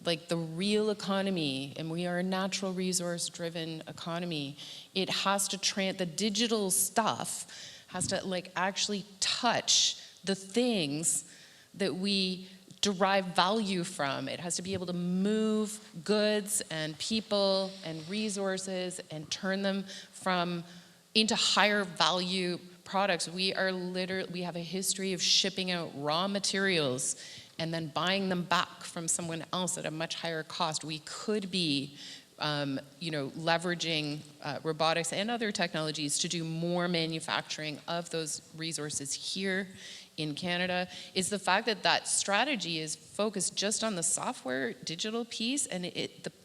like the real economy, and we are a natural resource driven economy, it has to, the digital stuff has to like actually touch the things that we derive value from. It has to be able to move goods and people and resources and turn them into higher value products. We have a history of shipping out raw materials and then buying them back from someone else at a much higher cost. We could be leveraging robotics and other technologies to do more manufacturing of those resources here in Canada. Is the fact that that strategy is focused just on the software digital piece, and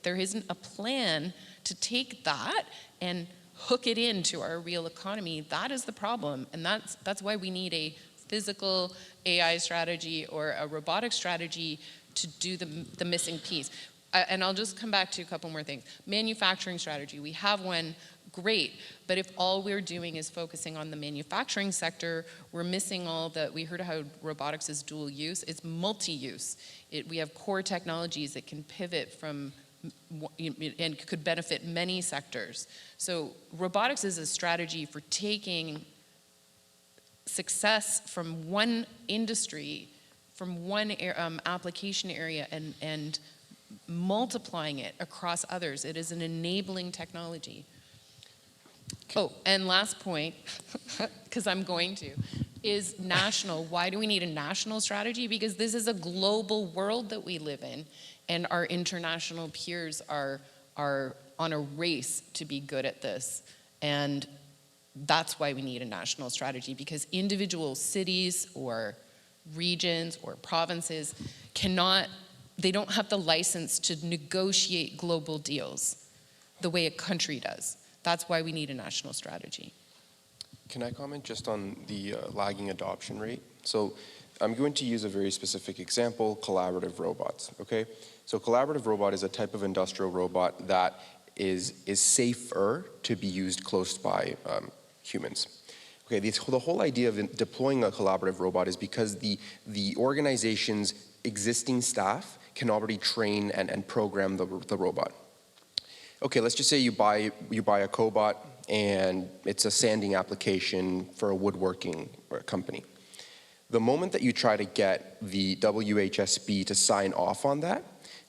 there isn't a plan to take that and hook it into our real economy. That is the problem, and that's why we need a physical AI strategy or a robotic strategy to do the missing piece. And I'll just come back to a couple more things. Manufacturing strategy, we have one, great, but if all we're doing is focusing on the manufacturing sector, we're missing all that. We heard how robotics is dual use, it's multi-use. We have core technologies that can pivot from and could benefit many sectors. So robotics is a strategy for taking success from one industry, from one application area, and multiplying it across others. It is an enabling technology. Oh, and last point, because I'm going to, is national. Why do we need a national strategy? Because this is a global world that we live in, and our international peers are on a race to be good at this. And that's why we need a national strategy, because individual cities or regions or provinces they don't have the license to negotiate global deals the way a country does. That's why we need a national strategy. Can I comment just on the lagging adoption rate? So I'm going to use a very specific example, collaborative robots, okay? So collaborative robot is a type of industrial robot that is safer to be used close by humans. Okay, the whole idea of deploying a collaborative robot is because the organization's existing staff can already train and program the robot. Okay, let's just say you buy a cobot and it's a sanding application for a woodworking company. The moment that you try to get the WHSB to sign off on that,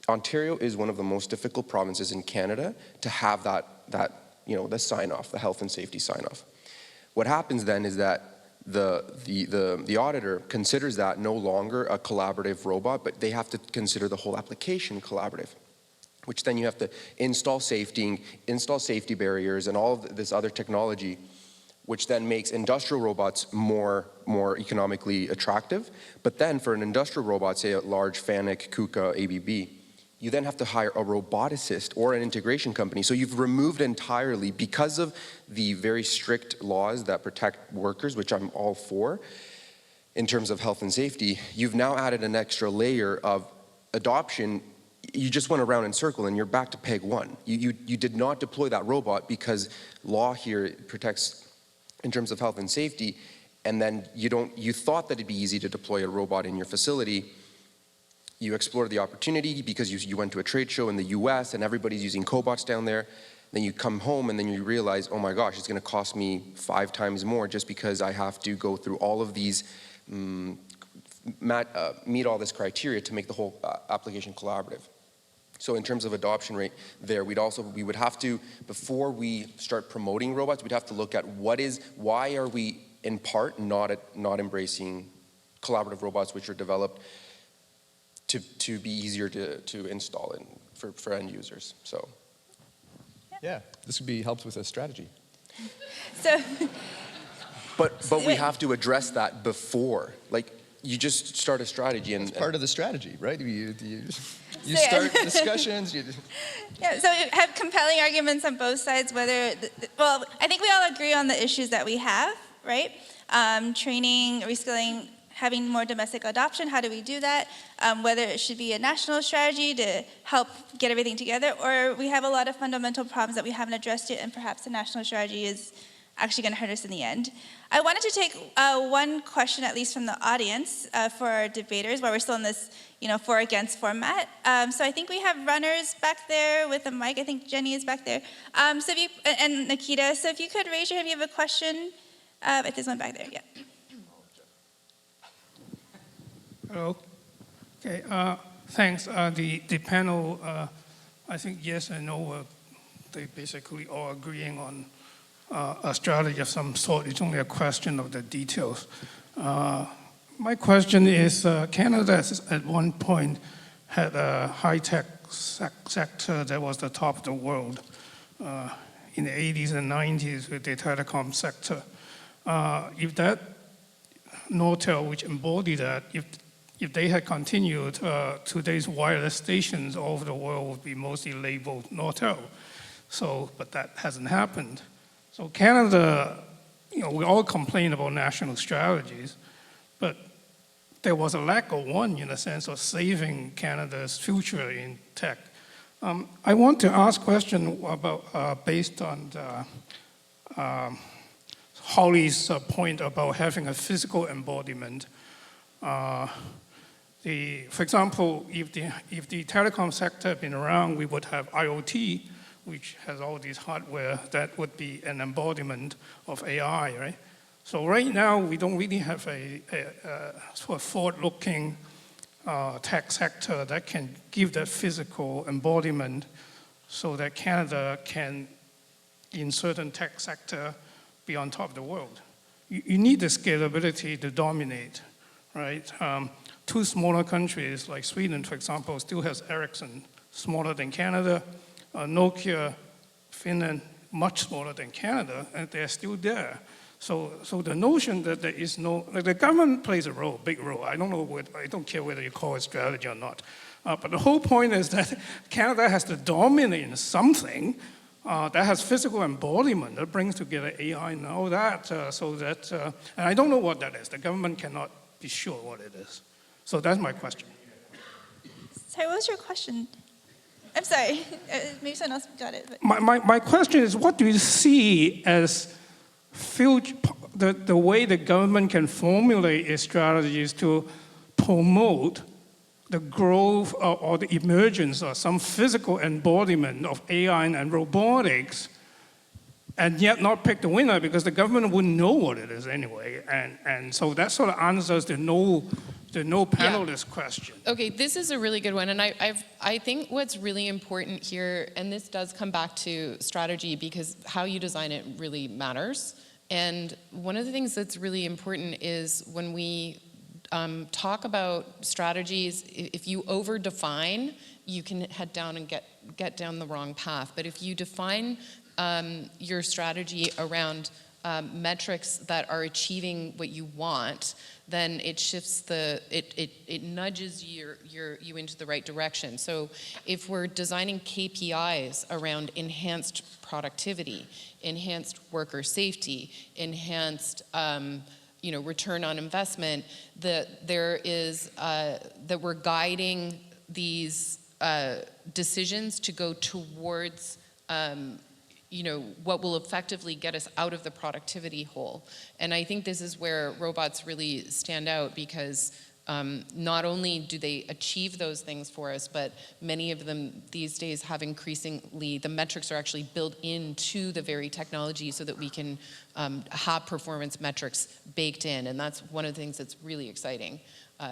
Ontario is one of the most difficult provinces in Canada to have the sign off, the health and safety sign off. What happens then is that the auditor considers that no longer a collaborative robot, but they have to consider the whole application collaborative, which then you have to install safety barriers and all of this other technology, which then makes industrial robots more economically attractive. But then for an industrial robot, say a large FANUC, KUKA, ABB, you then have to hire a roboticist or an integration company. So you've removed entirely, because of the very strict laws that protect workers, which I'm all for, in terms of health and safety, you've now added an extra layer of adoption. You just went around in circle and you're back to peg one. You did not deploy that robot because law here protects in terms of health and safety, and then you thought that it'd be easy to deploy a robot in your facility. You explored the opportunity because you went to a trade show in the US and everybody's using cobots down there. Then you come home and then you realize, oh my gosh, it's gonna cost me 5 times more just because I have to go through all of these, meet all this criteria to make the whole application collaborative. So in terms of adoption rate there, we would have to, before we start promoting robots, we'd have to look at why are we in part not embracing collaborative robots which are developed to be easier to install for end users. So yeah, this would be helps with a strategy. So, but we have to address that before. Like, you just start a strategy and... It's part of the strategy, right? You start discussions. Yeah, so you have compelling arguments on both sides, I think we all agree on the issues that we have, right? Training, reskilling, having more domestic adoption, how do we do that? Whether it should be a national strategy to help get everything together, or we have a lot of fundamental problems that we haven't addressed yet, and perhaps a national strategy is actually going to hurt us in the end. I wanted to take one question, at least from the audience, for our debaters, while we're still in this, for against format. So I think we have runners back there with a mic. I think Jenny is back there. So if you, and Nikita. So if you could raise your hand if you have a question. If there's one back there, yeah. Hello. Okay. Thanks. The panel, I think yes and no. They basically all agreeing on a strategy of some sort. It's only a question of the details. My question is, Canada at one point had a high-tech sector that was the top of the world in the 80s and 90s with the telecom sector. If that Nortel, which embodied that, if they had continued, today's wireless stations all over the world would be mostly labeled Nortel. So, but that hasn't happened. So Canada, we all complain about national strategies, but there was a lack of one in the sense of saving Canada's future in tech. I want to ask a question about, based on Holly's point about having a physical embodiment. For example, if the telecom sector had been around, we would have IoT, which has all these hardware that would be an embodiment of AI, right? So right now, we don't really have a sort of forward-looking tech sector that can give that physical embodiment so that Canada can, in certain tech sector, be on top of the world. You need the scalability to dominate, right? Two smaller countries like Sweden, for example, still has Ericsson, smaller than Canada. Nokia, Finland, much smaller than Canada, and they're still there. So the notion that there is no, the government plays a role, big role. I don't care whether you call it strategy or not. But the whole point is that Canada has to dominate in something that has physical embodiment that brings together AI and all that, and I don't know what that is. The government cannot be sure what it is. So that's my question. Sorry, what was your question? I'm sorry, maybe someone else got it. But. My question is, what do you see as the way the government can formulate its strategies to promote the growth or the emergence of some physical embodiment of AI and robotics, and yet not pick the winner because the government wouldn't know what it is anyway. And so that sort of answers the no panelist question. Okay, this is a really good one, and I think what's really important here, and this does come back to strategy because how you design it really matters. And one of the things that's really important is when we talk about strategies, if you over-define, you can head down and get down the wrong path. But if you define your strategy around metrics that are achieving what you want, then it shifts it nudges you into the right direction. So if we're designing KPIs around enhanced productivity, enhanced worker safety, enhanced return on investment, that we're guiding these decisions to go towards what will effectively get us out of the productivity hole. And I think this is where robots really stand out because not only do they achieve those things for us, but many of them these days have increasingly, the metrics are actually built into the very technology so that we can have performance metrics baked in. And that's one of the things that's really exciting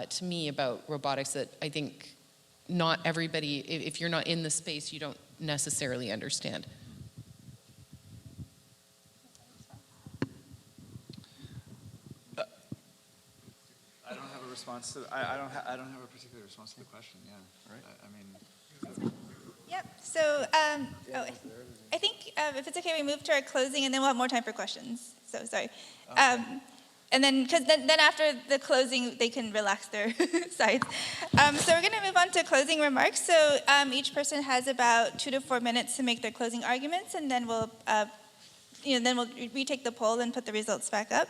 to me about robotics that I think not everybody, if you're not in the space, you don't necessarily understand. Response to, I don't have a particular response to the question. Yeah, right. I mean. Yep. So I think if it's okay, we move to our closing, and then we'll have more time for questions. So sorry. Okay. And then, because then after the closing, they can relax their sides. So we're going to move on to closing remarks. So each person has about 2 to 4 minutes to make their closing arguments, and then we'll retake the poll and put the results back up.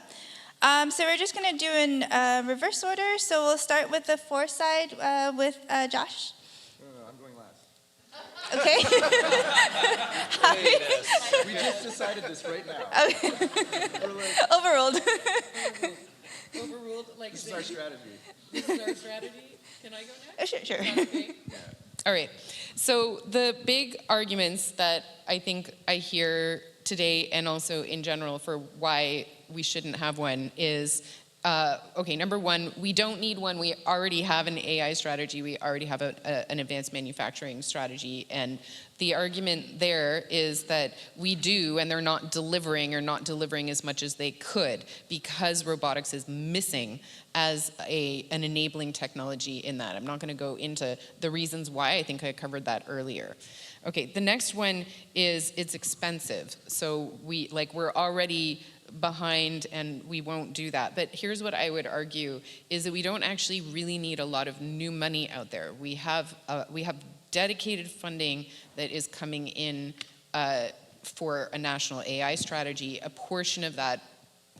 So we're just going to do in reverse order. So we'll start with the for side with Josh. No, I'm going last. Okay. We just decided this right now. Overruled. Overruled, like This is our strategy. This is our strategy. Can I go next? Sure. Okay. All right. So the big arguments that I think I hear today and also in general for why we shouldn't have one is, okay, number one, we don't need one. We already have an AI strategy. We already have an advanced manufacturing strategy. And the argument there is that we do, and they're not delivering or not delivering as much as they could because robotics is missing as an enabling technology in that. I'm not going to go into the reasons why. I think I covered that earlier. Okay, the next one is it's expensive. So we're already behind and we won't do that. But here's what I would argue is that we don't actually really need a lot of new money out there. We have dedicated funding that is coming in for a national AI strategy. A portion of that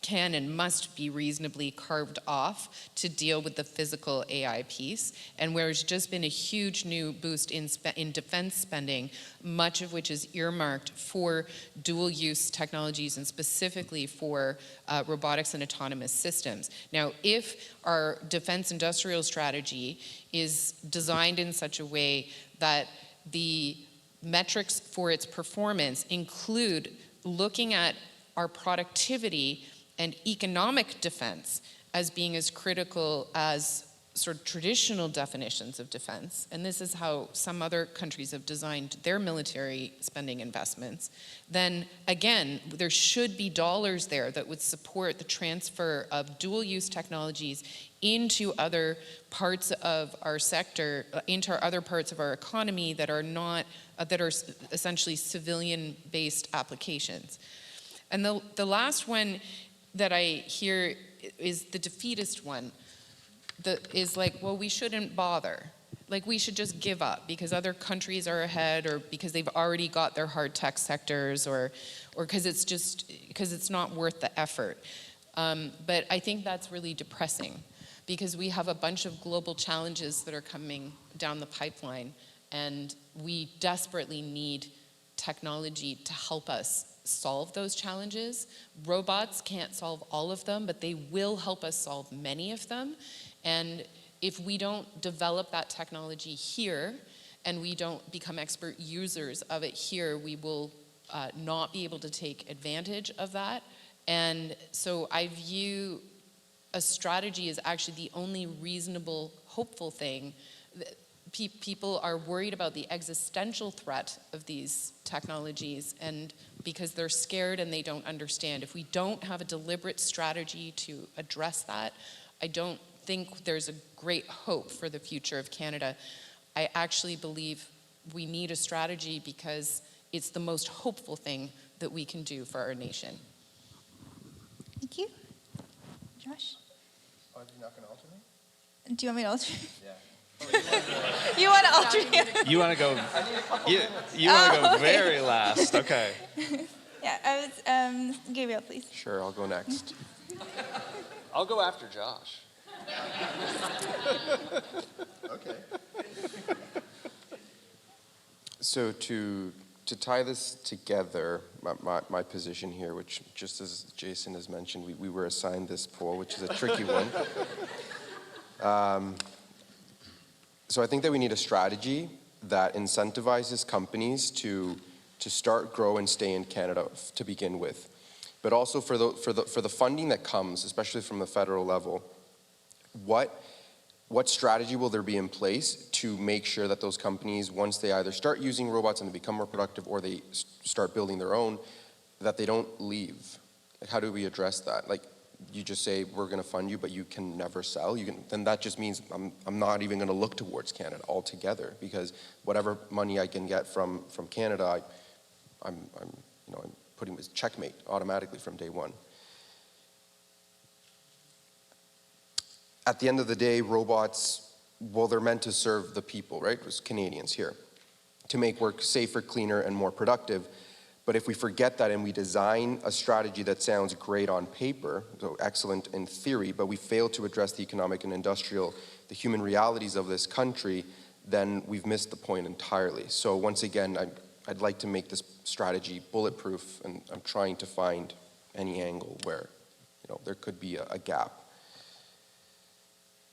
can and must be reasonably carved off to deal with the physical AI piece. And there's just been a huge new boost in defense spending, much of which is earmarked for dual-use technologies and specifically for robotics and autonomous systems. Now, if our defense industrial strategy is designed in such a way that the metrics for its performance include looking at our productivity and economic defense as being as critical as sort of traditional definitions of defense, and this is how some other countries have designed their military spending investments, then again, there should be dollars there that would support the transfer of dual-use technologies into other parts of our sector, into other parts of our economy that are not, that are essentially civilian-based applications. And the last one that I hear is the defeatist one, that is like, well, we shouldn't bother. Like, we should just give up because other countries are ahead or because they've already got their hard tech sectors or because it's not worth the effort. But I think that's really depressing because we have a bunch of global challenges that are coming down the pipeline and we desperately need technology to help us solve those challenges. Robots can't solve all of them, but they will help us solve many of them. And if we don't develop that technology here and we don't become expert users of it here, we will not be able to take advantage of that. And so I view a strategy as actually the only reasonable, hopeful thing. People are worried about the existential threat of these technologies and because they're scared and they don't understand. If we don't have a deliberate strategy to address that, I don't think there's a great hope for the future of Canada. I actually believe we need a strategy because it's the most hopeful thing that we can do for our nation. Thank you. Josh? Are you not going to alternate? Do you want me to alternate? Yeah. You want to alternate? You want to go? You want to go very last? Okay. Yeah, I was Gabriel, please. Sure, I'll go next. I'll go after Josh. Okay. So to tie this together, my position here, which just as Jason has mentioned, we were assigned this poll, which is a tricky one. So I think that we need a strategy that incentivizes companies to start, grow, and stay in Canada to begin with. But also for the funding that comes, especially from the federal level, what strategy will there be in place to make sure that those companies, once they either start using robots and they become more productive or they start building their own, that they don't leave? Like, how do we address that? Like, you just say, we're going to fund you, but you can never sell. Then that just means I'm not even going to look towards Canada altogether because whatever money I can get from Canada, I'm putting this checkmate automatically from day one. At the end of the day, robots, well, they're meant to serve the people, right? As Canadians here, to make work safer, cleaner, and more productive. But if we forget that and we design a strategy that sounds great on paper, so excellent in theory, but we fail to address the economic and industrial, the human realities of this country, then we've missed the point entirely. So once again, I'd like to make this strategy bulletproof, and I'm trying to find any angle where there could be a gap.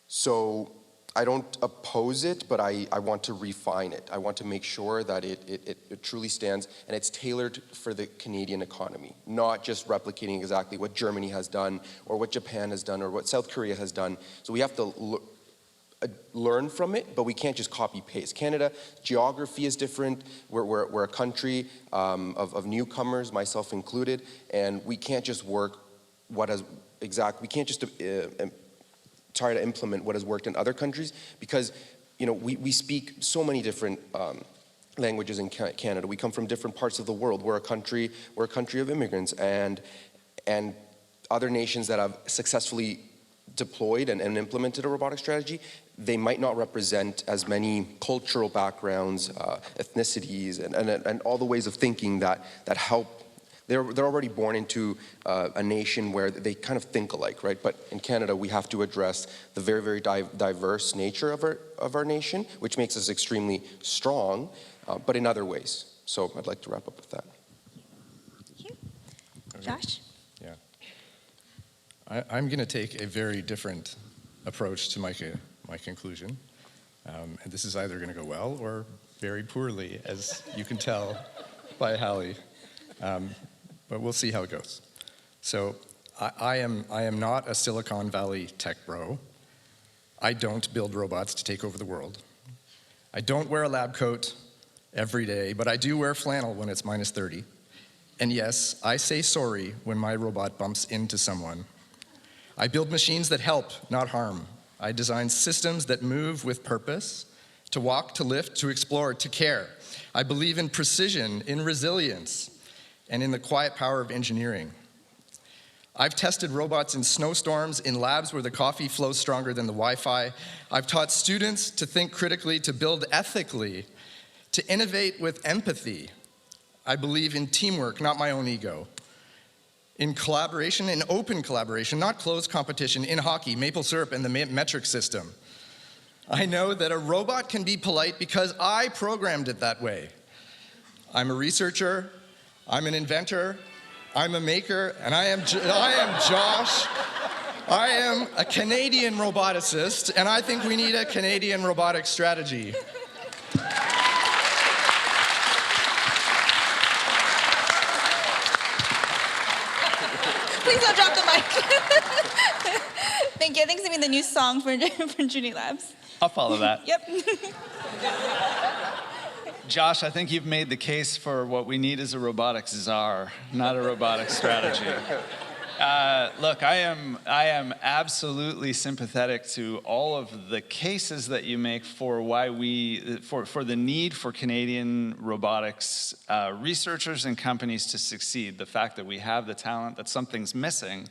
So I don't oppose it, but I want to refine it. I want to make sure that it truly stands and it's tailored for the Canadian economy, not just replicating exactly what Germany has done or what Japan has done or what South Korea has done. So we have to learn from it, but we can't just copy paste. Canada, geography is different. We're a country of newcomers, myself included, and we can't just work we can't just try to implement what has worked in other countries, because we speak so many different languages in Canada. We come from different parts of the world. We're a country of immigrants, and other nations that have successfully deployed and implemented a robotic strategy, they might not represent as many cultural backgrounds, ethnicities, and all the ways of thinking that help. They're already born into a nation where they kind of think alike, right? But in Canada, we have to address the very, very diverse nature of our nation, which makes us extremely strong, but in other ways. So I'd like to wrap up with that. Thank you. Josh? Yeah. I'm going to take a very different approach to my conclusion. And this is either going to go well or very poorly, as you can tell by Hallie. But we'll see how it goes. So I am not a Silicon Valley tech bro. I don't build robots to take over the world. I don't wear a lab coat every day, but I do wear flannel when it's -30. And yes, I say sorry when my robot bumps into someone. I build machines that help, not harm. I design systems that move with purpose, to walk, to lift, to explore, to care. I believe in precision, in resilience, and in the quiet power of engineering. I've tested robots in snowstorms, in labs where the coffee flows stronger than the Wi-Fi. I've taught students to think critically, to build ethically, to innovate with empathy. I believe in teamwork, not my own ego. In collaboration, in open collaboration, not closed competition, in hockey, maple syrup, and the metric system. I know that a robot can be polite because I programmed it that way. I'm a researcher, I'm an inventor, I'm a maker, and I am Josh. I am a Canadian roboticist, and I think we need a Canadian robotics strategy. Please don't drop the mic. Thank you. I think it's going to be the new song for Ingenuity Labs. I'll follow that. Yep. Josh, I think you've made the case for what we need is a robotics czar, not a robotics strategy. Look, I am absolutely sympathetic to all of the cases that you make for why for the need for Canadian robotics researchers and companies to succeed. The fact that we have the talent, that something's missing.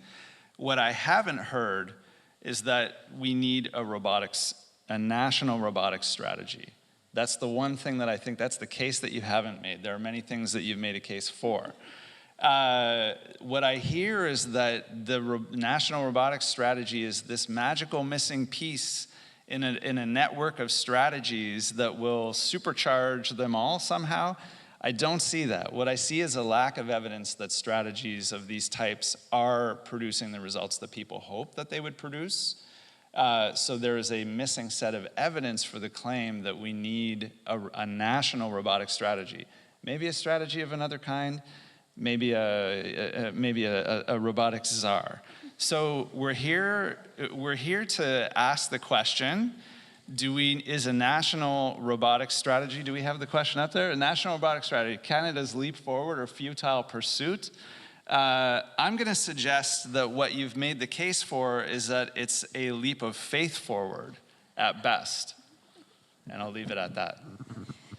What I haven't heard is that we need a national robotics strategy. That's the one thing that I think, that's the case that you haven't made. There are many things that you've made a case for. What I hear is that the national robotics strategy is this magical missing piece in a network of strategies that will supercharge them all somehow. I don't see that. What I see is a lack of evidence that strategies of these types are producing the results that people hope that they would produce. So there is a missing set of evidence for the claim that we need a national robotic strategy. Maybe a strategy of another kind, maybe a robotics czar. So we're here to ask the question, is a national robotics strategy, do we have the question up there? A national robotics strategy, Canada's leap forward or futile pursuit? I'm going to suggest that what you've made the case for is that it's a leap of faith forward at best. And I'll leave it at that.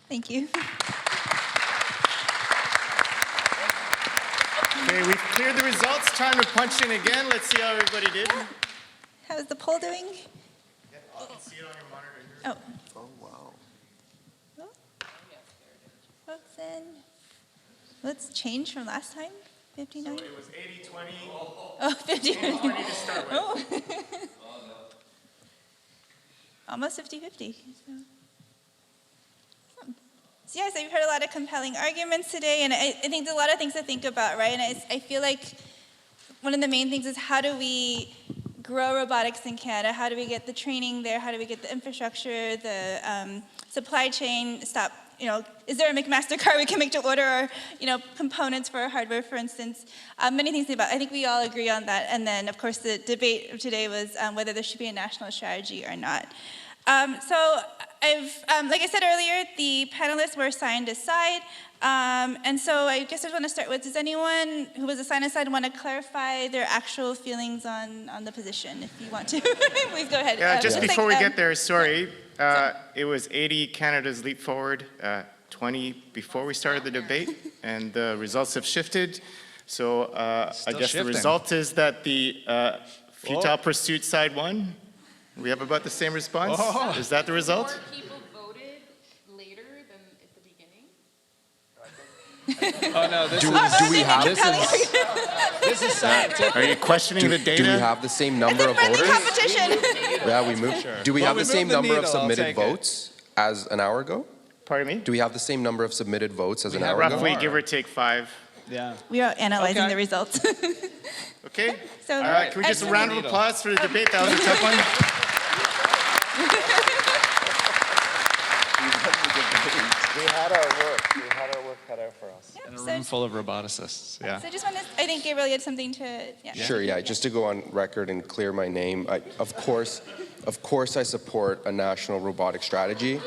Thank you. Okay, we've cleared the results. Time to punch in again. Let's see how everybody did. How's the poll doing? Yeah, I can see it on your monitor here. Oh. Oh, wow. Votes in. Let's change from last time. 59? So it was 80-20. Oh, 50. 80-20 to start with. Oh. Almost 50-50. So. So yes, I've heard a lot of compelling arguments today, and I think there's a lot of things to think about, right? And I feel like one of the main things is how do we grow robotics in Canada? How do we get the training there? How do we get the infrastructure, the supply chain? Is there a McMaster car we can make to order, or components for our hardware, for instance? Many things to think about. I think we all agree on that. And then, of course, the debate of today was whether there should be a national strategy or not. So like I said earlier, the panelists were assigned aside. And so I guess I want to start with, does anyone who was assigned aside want to clarify their actual feelings on the position? If you want to, please go ahead. Yeah, just before we get there, sorry. It was 80 Canada's leap forward, 20 before we started the debate, and the results have shifted. So I guess the result is that the Futile Pursuit side won. We have about the same response. Oh. Is that the result? More people voted later than at the beginning? Oh no, this Do we have this is scientific. Are you questioning the data? Do we have the same number of friendly voters? competition. Yeah, we moved. Sure. Do we Well, have we the same moved the number of needle, I'll submitted take votes as an hour ago? Pardon me? Do we have the same number of submitted votes as an hour ago? Roughly, give or take 5. Yeah. We are analyzing Okay. the results. Okay? So, All right, can we just a round of applause for the debate? That was a tough one. We had our work cut out for us. In a room full of roboticists. Yeah. So I just want to, I think Gabriel, you had something to, Sure, yeah, just to go on record and clear my name, of course I support a national robotic strategy.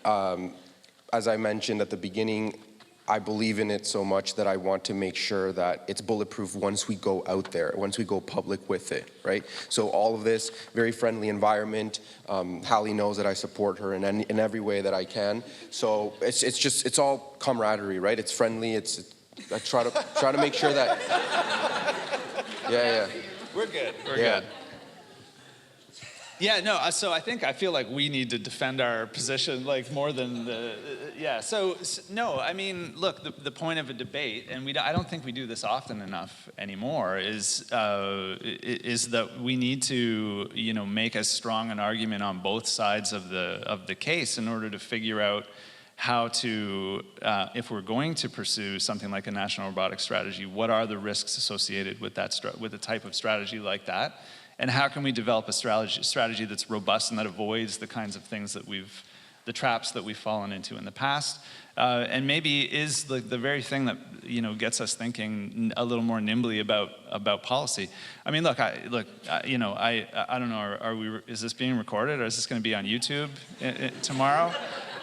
As I mentioned at the beginning, I believe in it so much that I want to make sure that it's bulletproof once we go out there, once we go public with it, right? So all of this, very friendly environment. Hallie knows that I support her in every way that I can. So it's all camaraderie, right? It's friendly. I try to make sure that. Yeah. We're good. We're good. Yeah, no, so I feel like we need to defend our position like more than so no, I mean, look, the point of a debate, and I don't think we do this often enough anymore, is that we need to, make as strong an argument on both sides of the case in order to figure out how to, if we're going to pursue something like a national robotics strategy, what are the risks associated with with a type of strategy like that? And how can we develop a strategy that's robust and that avoids the kinds of things that the traps that we've fallen into in the past, and maybe is the very thing that gets us thinking a little more nimbly about policy. I mean, look, I don't know. Is this being recorded, or is this going to be on YouTube tomorrow?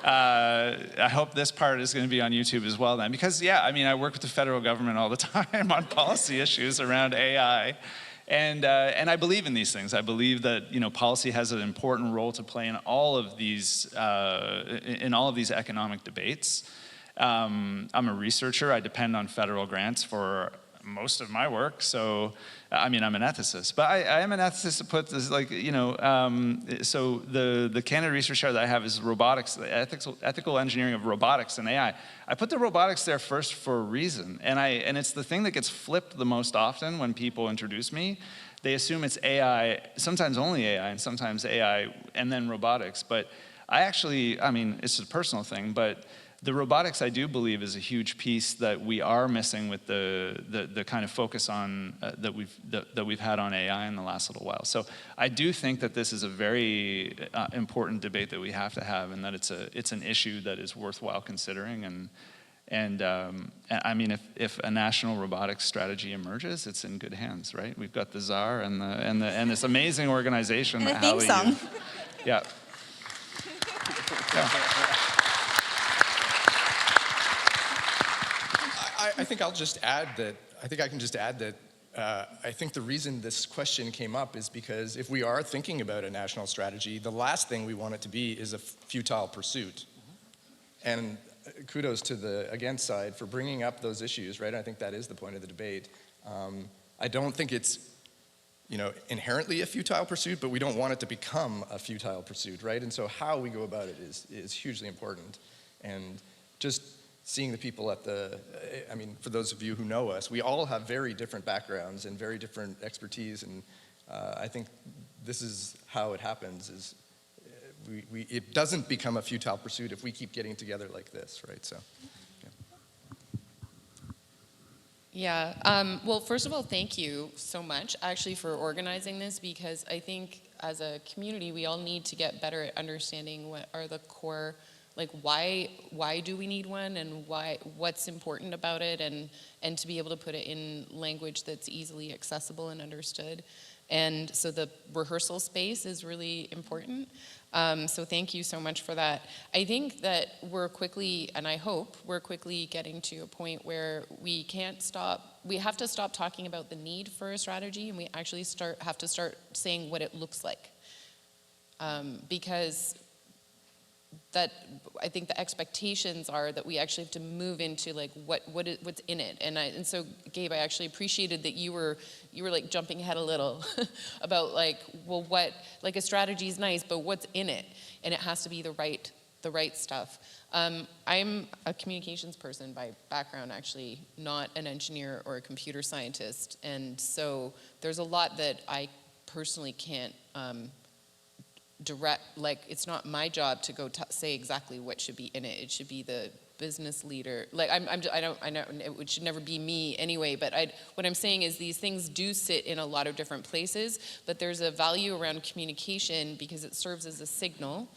I hope this part is going to be on YouTube as well then, because I work with the federal government all the time on policy issues around AI. And I believe in these things. I believe that policy has an important role to play in all of these economic debates. I'm a researcher. I depend on federal grants for most of my work. So I'm an ethicist, but I am an ethicist to put this so the Canada research area that I have is robotics, the ethical engineering of robotics and AI. I put the robotics there first for a reason, and it's the thing that gets flipped the most often when people introduce me. They assume it's AI, sometimes only AI, and sometimes AI and then robotics. But I actually, it's a personal thing, but the robotics, I do believe, is a huge piece that we are missing with the kind of focus on that we've had on AI in the last little while. So I do think that this is a very important debate that we have to have, and that it's an issue that is worthwhile considering. And if a national robotics strategy emerges, it's in good hands, right? We've got the czar and this amazing organization. And a theme song. Yeah. I think I'll just add that, I think the reason this question came up is because if we are thinking about a national strategy, the last thing we want it to be is a futile pursuit. And kudos to the against side for bringing up those issues, right? I think that is the point of the debate. I don't think it's inherently a futile pursuit, but we don't want it to become a futile pursuit, right? And so how we go about it is hugely important. And just seeing the people at for those of you who know us, we all have very different backgrounds and very different expertise, and I think this is how it happens, is it doesn't become a futile pursuit if we keep getting together like this, right? So. Yeah, well, first of all, thank you so much actually for organizing this, because I think as a community, we all need to get better at understanding what are the core, like why do we need one, and what's important about it, and to be able to put it in language that's easily accessible and understood. And so the rehearsal space is really important. So thank you so much for that. I think that we're quickly, and I hope we're quickly getting to a point where we have to stop talking about the need for a strategy, and we actually have to start saying what it looks like. Because I think the expectations are that we actually have to move into like what's in it, and so Gabe, I actually appreciated that you were like jumping ahead a little about like, well, what, like a strategy is nice, but what's in it, and it has to be the right stuff. I'm a communications person by background, actually, not an engineer or a computer scientist, and so there's a lot that I personally can't like it's not my job to go say exactly what should be in it. It should be the business leader. Like I know it should never be me anyway. But what I'm saying is these things do sit in a lot of different places. But there's a value around communication because it serves as a signal,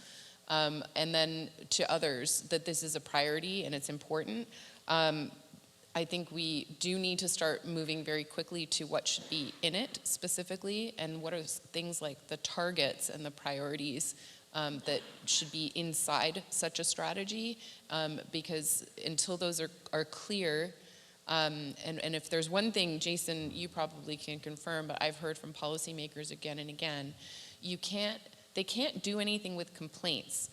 and then to others that this is a priority and it's important. I think we do need to start moving very quickly to what should be in it specifically, and what are things like the targets and the priorities that should be inside such a strategy, because until those are clear, and if there's one thing, Jason, you probably can confirm, but I've heard from policymakers again and again, they can't do anything with complaints.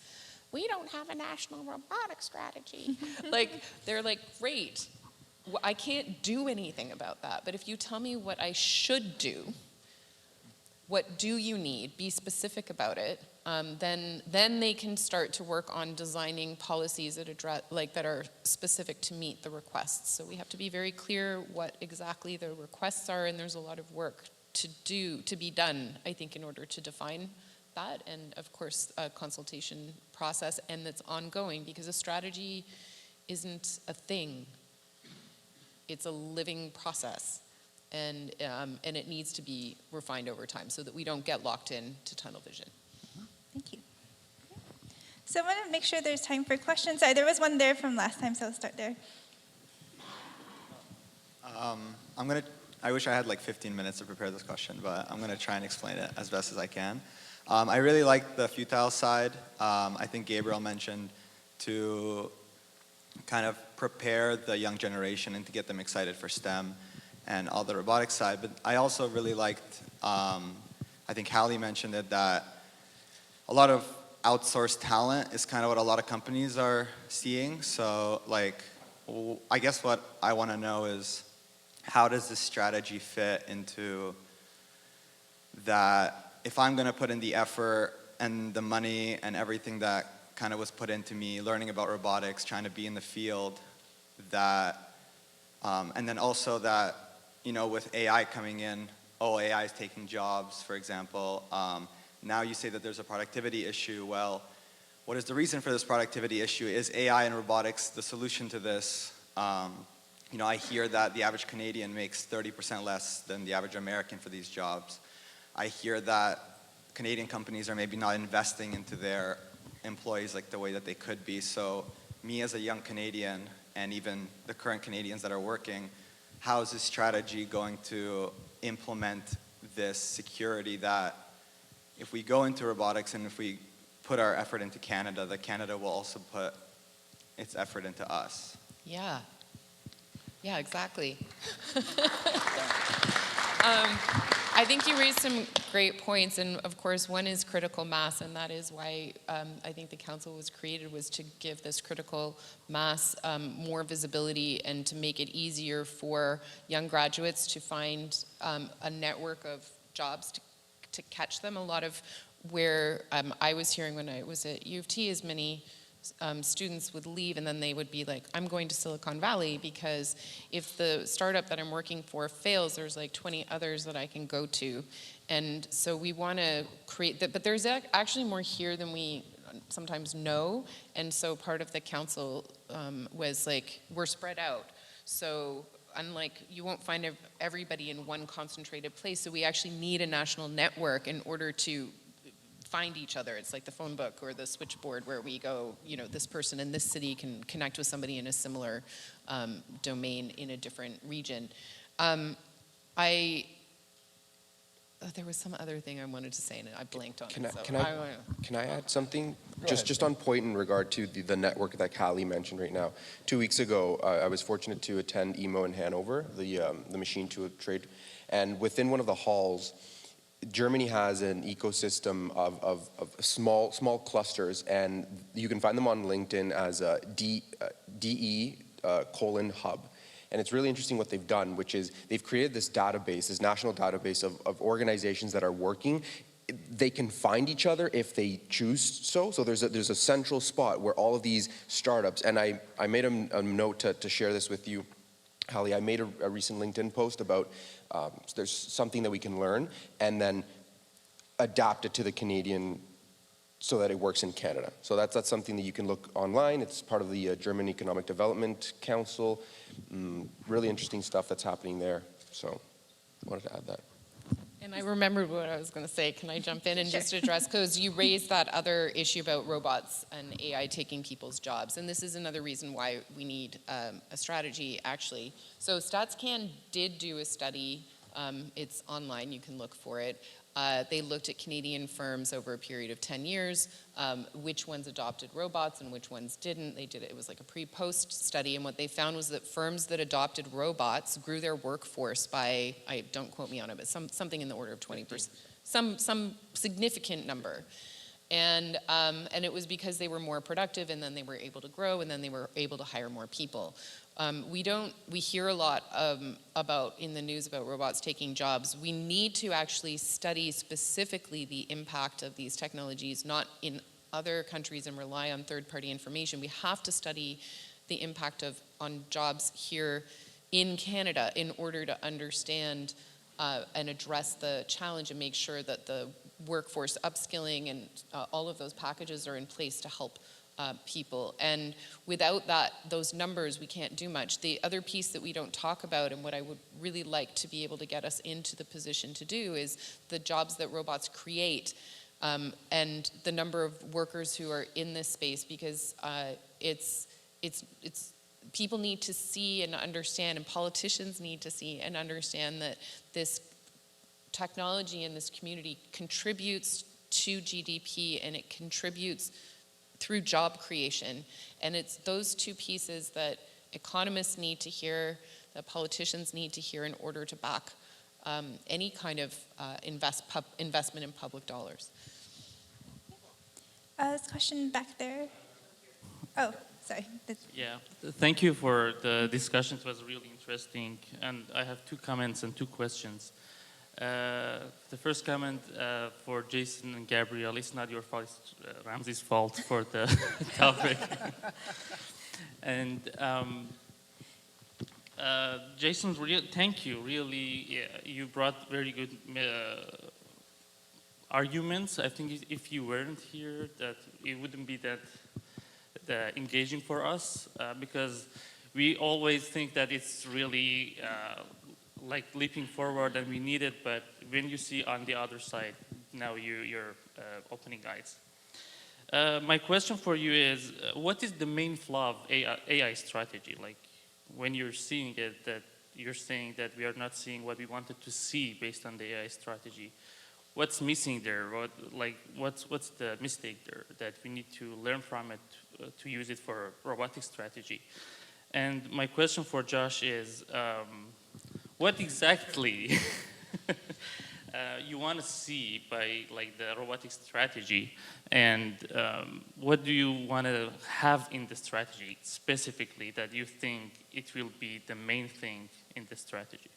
We don't have a national robotics strategy. They're like, great. I can't do anything about that, but if you tell me what I should do, what do you need, be specific about it, then they can start to work on designing policies that that are specific to meet the requests. So we have to be very clear what exactly the requests are, and there's a lot of work to be done, I think, in order to define that, and of course a consultation process, and that's ongoing, because a strategy isn't a thing. It's a living process, and it needs to be refined over time so that we don't get locked in to tunnel vision. Thank you. So I want to make sure there's time for questions. Sorry, there was one there from last time, so I'll start there. I wish I had like 15 minutes to prepare this question, but I'm gonna try and explain it as best as I can. I really like the futile side. I think Gabriel mentioned to kind of prepare the young generation and to get them excited for STEM and all the robotics side. But I also really liked, I think Hallie mentioned it, that a lot of outsourced talent is kind of what a lot of companies are seeing. So like, I guess what I want to know is, how does this strategy fit into that? If I'm going to put in the effort and the money and everything that kind of was put into me, learning about robotics, trying to be in the field, that, and then also that, with AI coming in, AI is taking jobs, for example. Now you say that there's a productivity issue. Well, what is the reason for this productivity issue? Is AI and robotics the solution to this? I hear that the average Canadian makes 30% less than the average American for these jobs. I hear that Canadian companies are maybe not investing into their employees like the way that they could be. So me as a young Canadian, and even the current Canadians that are working, how is this strategy going to implement this security that if we go into robotics and if we put our effort into Canada, that Canada will also put its effort into us? Yeah, exactly. I think you raised some great points, and of course one is critical mass, and that is why I think the council was created, was to give this critical mass more visibility and to make it easier for young graduates to find a network of jobs to catch them. A lot of where I was hearing when I was at U of T is many students would leave and then they would be like, I'm going to Silicon Valley because if the startup that I'm working for fails, there's like 20 others that I can go to. And so we want to create that, but there's actually more here than we sometimes know. And so part of the council was like, we're spread out. So unlike, you won't find everybody in one concentrated place. So we actually need a national network in order to find each other. It's like the phone book or the switchboard where we go, you know, this person in this city can connect with somebody in a similar domain in a different region. There was some other thing I wanted to say and I blanked on it. Can I add something? Just on point in regard to the network that Callie mentioned right now. 2 weeks ago, I was fortunate to attend EMO in Hanover, the machine tool trade, and within one of the halls, Germany has an ecosystem of small clusters, and you can find them on LinkedIn as DE:hub. And it's really interesting what they've done, which is they've created this database, this national database of organizations that are working. They can find each other if they choose so. So there's a central spot where all of these startups, and I made a note to share this with you, Hallie. I made a recent LinkedIn post about there's something that we can learn and then adapt it to the Canadian so that it works in Canada. So that's something that you can look online. It's part of the German Economic Development Council. Really interesting stuff that's happening there. So I wanted to add that. And I remembered what I was going to say. Can I jump in and just address, because you raised that other issue about robots and AI taking people's jobs. And this is another reason why we need a strategy, actually. So StatsCan did do a study. It's online. You can look for it. They looked at Canadian firms over a period of 10 years, which ones adopted robots and which ones didn't. They did it was like a pre-post study, and what they found was that firms that adopted robots grew their workforce by, don't quote me on it, but something in the order of 20%, some significant number. And it was because they were more productive, and then they were able to grow, and then they were able to hire more people. We hear a lot about in the news about robots taking jobs. We need to actually study specifically the impact of these technologies, not in other countries and rely on third-party information. We have to study the impact on jobs here in Canada in order to understand and address the challenge and make sure that the workforce upskilling and all of those packages are in place to help people. And without those numbers, we can't do much. The other piece that we don't talk about, and what I would really like to be able to get us into the position to do, is the jobs that robots create and the number of workers who are in this space, because it's people need to see and understand, and politicians need to see and understand that this technology in this community contributes to GDP, and it contributes through job creation. And it's those two pieces that economists need to hear, that politicians need to hear in order to back any kind of investment in public dollars. This question back there. Oh, sorry. Yeah, thank you for the discussion. It was really interesting. And I have 2 comments and 2 questions. The first comment for Jason and Gabriel, it's not your fault, it's Ramsey's fault for the topic. And Jason, thank you. Really, you brought very good arguments. I think if you weren't here, that it wouldn't be that engaging for us, because we always think that it's really like leaping forward and we need it, but when you see on the other side, now you're opening eyes. My question for you is, what is the main flaw of AI strategy? Like when you're seeing it, that you're saying that we are not seeing what we wanted to see based on the AI strategy. What's missing there? What's the mistake there that we need to learn from it to use it for robotics strategy? And my question for Josh is, what exactly you want to see by like the robotics strategy, and what do you want to have in the strategy specifically that you think it will be the main thing in the strategy?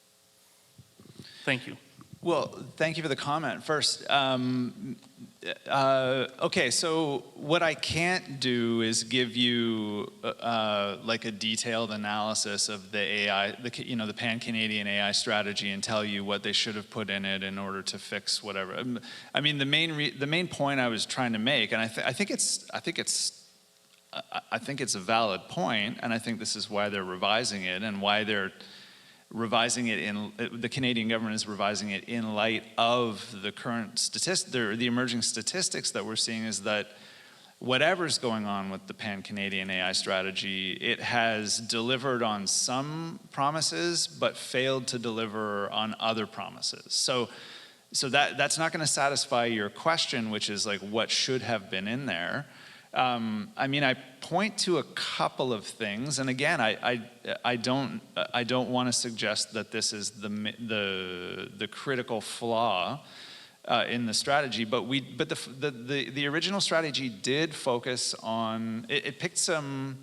Thank you. Well, thank you for the comment. First, Okay, so what I can't do is give you like a detailed analysis of the AI, the pan-Canadian AI strategy, and tell you what they should have put in it in order to fix whatever. I mean, the main point I was trying to make, and I think it's a valid point, and I think this is why they're revising it and why they're revising it the Canadian government is revising it in light of the current the emerging statistics that we're seeing, is that whatever's going on with the pan-Canadian AI strategy, it has delivered on some promises but failed to deliver on other promises. So that's not going to satisfy your question, which is like what should have been in there. I mean, I point to a couple of things, and again, I don't want to suggest that this is the critical flaw in the strategy, but the original strategy did focus on it picked some.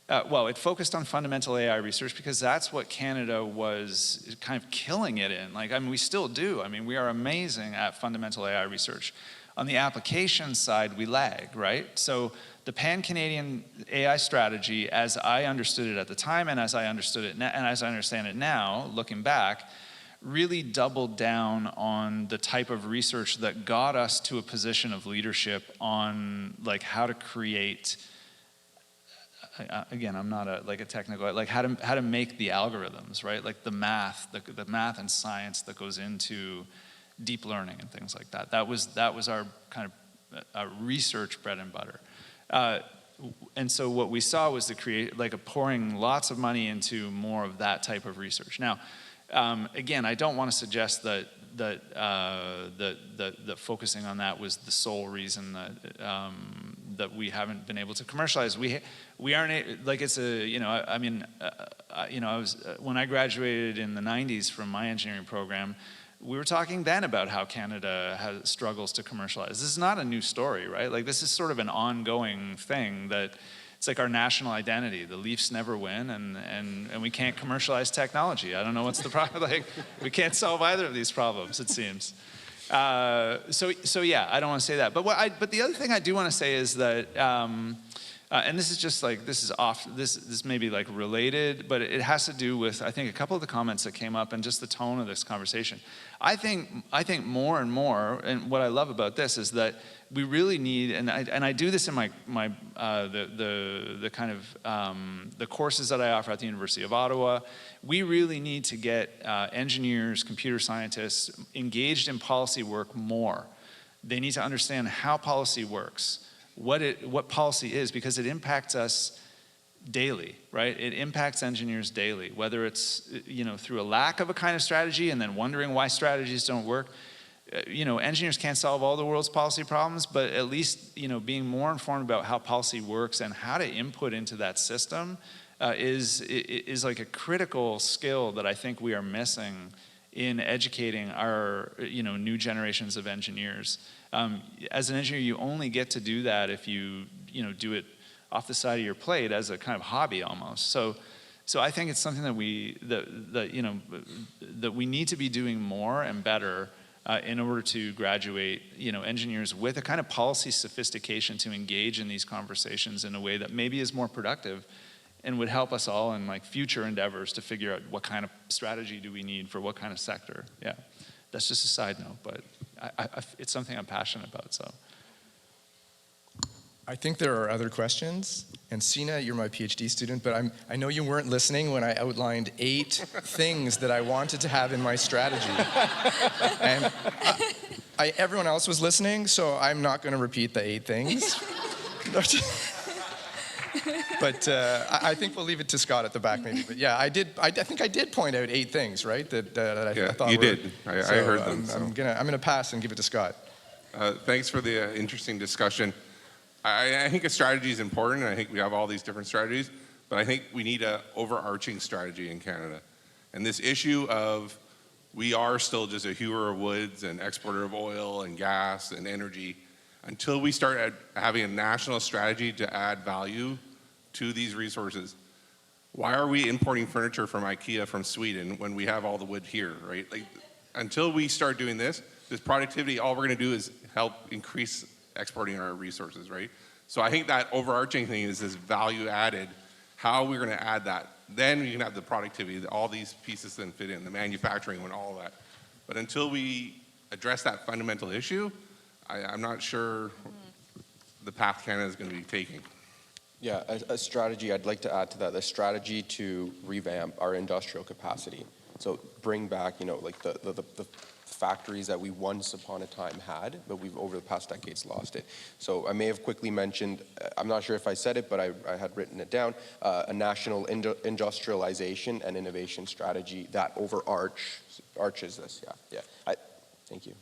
It focused on fundamental AI research because that's what Canada was kind of killing it in. Like, I mean, we still do. I mean, we are amazing at fundamental AI research. On the application side, we lag, right? So the pan-Canadian AI strategy, as I understood it at the time and as I understood it and as I understand it now, looking back, really doubled down on the type of research that got us to a position of leadership on like how to create, again, I'm not a technical, like how to make the algorithms, right? Like the math and science that goes into deep learning and things like that. That was our kind of research bread and butter. And so what we saw was pouring lots of money into more of that type of research. Now, again, I don't want to suggest that focusing on that was the sole reason that we haven't been able to commercialize. We aren't like it's a I was when I graduated in the 90s from my engineering program. We were talking then about how Canada struggles to commercialize. This is not a new story, right? Like this is sort of an ongoing thing that it's like our national identity. The Leafs never win, and we can't commercialize technology. I don't know what's the problem. Like we can't solve either of these problems, it seems. So yeah, I don't want to say that. But the other thing I do want to say is that, and this is just like this may be like related, but it has to do with I think a couple of the comments that came up and just the tone of this conversation. I think more and more, and what I love about this is that we really need, and I do this in the kind of the courses that I offer at the University of Ottawa. We really need to get engineers, computer scientists engaged in policy work more. They need to understand how policy works, what policy is, because it impacts us daily, right? It impacts engineers daily, whether it's through a lack of a kind of strategy and then wondering why strategies don't work. Engineers can't solve all the world's policy problems, but at least being more informed about how policy works and how to input into that system is like a critical skill that I think we are missing in educating our new generations of engineers. As an engineer, you only get to do that if you do it off the side of your plate as a kind of hobby almost. So I think it's something that we need to be doing more and better in order to graduate engineers with a kind of policy sophistication to engage in these conversations in a way that maybe is more productive and would help us all in like future endeavors to figure out what kind of strategy do we need for what kind of sector. Yeah, that's just a side note, but it's something I'm passionate about. So. I think there are other questions. And Sina, you're my PhD student, but I know you weren't listening when I outlined 8 things that I wanted to have in my strategy. And everyone else was listening, so I'm not going to repeat the 8 things. But I think we'll leave it to Scott at the back maybe. But yeah, I think I did point out 8 things, right? That I thought you were, did. I heard them. I'm gonna pass and give it to Scott. Thanks for the interesting discussion. I think a strategy is important. I think we have all these different strategies, but I think we need an overarching strategy in Canada. And this issue of we are still just a hewer of woods and exporter of oil and gas and energy. Until we start having a national strategy to add value to these resources, why are we importing furniture from IKEA from Sweden when we have all the wood here, right? Like, until we start doing this, this productivity, all we're going to do is help increase exporting our resources, right? So I think that overarching thing is this value added, how we're going to add that. Then you can have the productivity, all these pieces then fit in, the manufacturing and all that. But until we address that fundamental issue, I'm not sure the path Canada is going to be taking. Yeah, a strategy, I'd like to add to that, a strategy to revamp our industrial capacity. So bring back, like the factories that we once upon a time had, but we've over the past decades lost it. So I may have quickly mentioned, I'm not sure if I said it, but I had written it down, a national industrialization and innovation strategy that arches this, yeah. Thank you.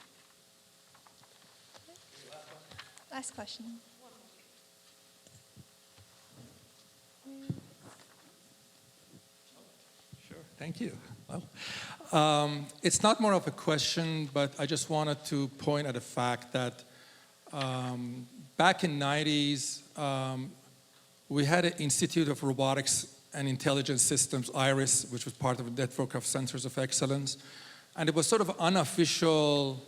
Last question. Sure, thank you. Well, it's not more of a question, but I just wanted to point at the fact that back in the 90s, we had an Institute of Robotics and Intelligent Systems, IRIS, which was part of a network of centers of excellence. And it was sort of unofficial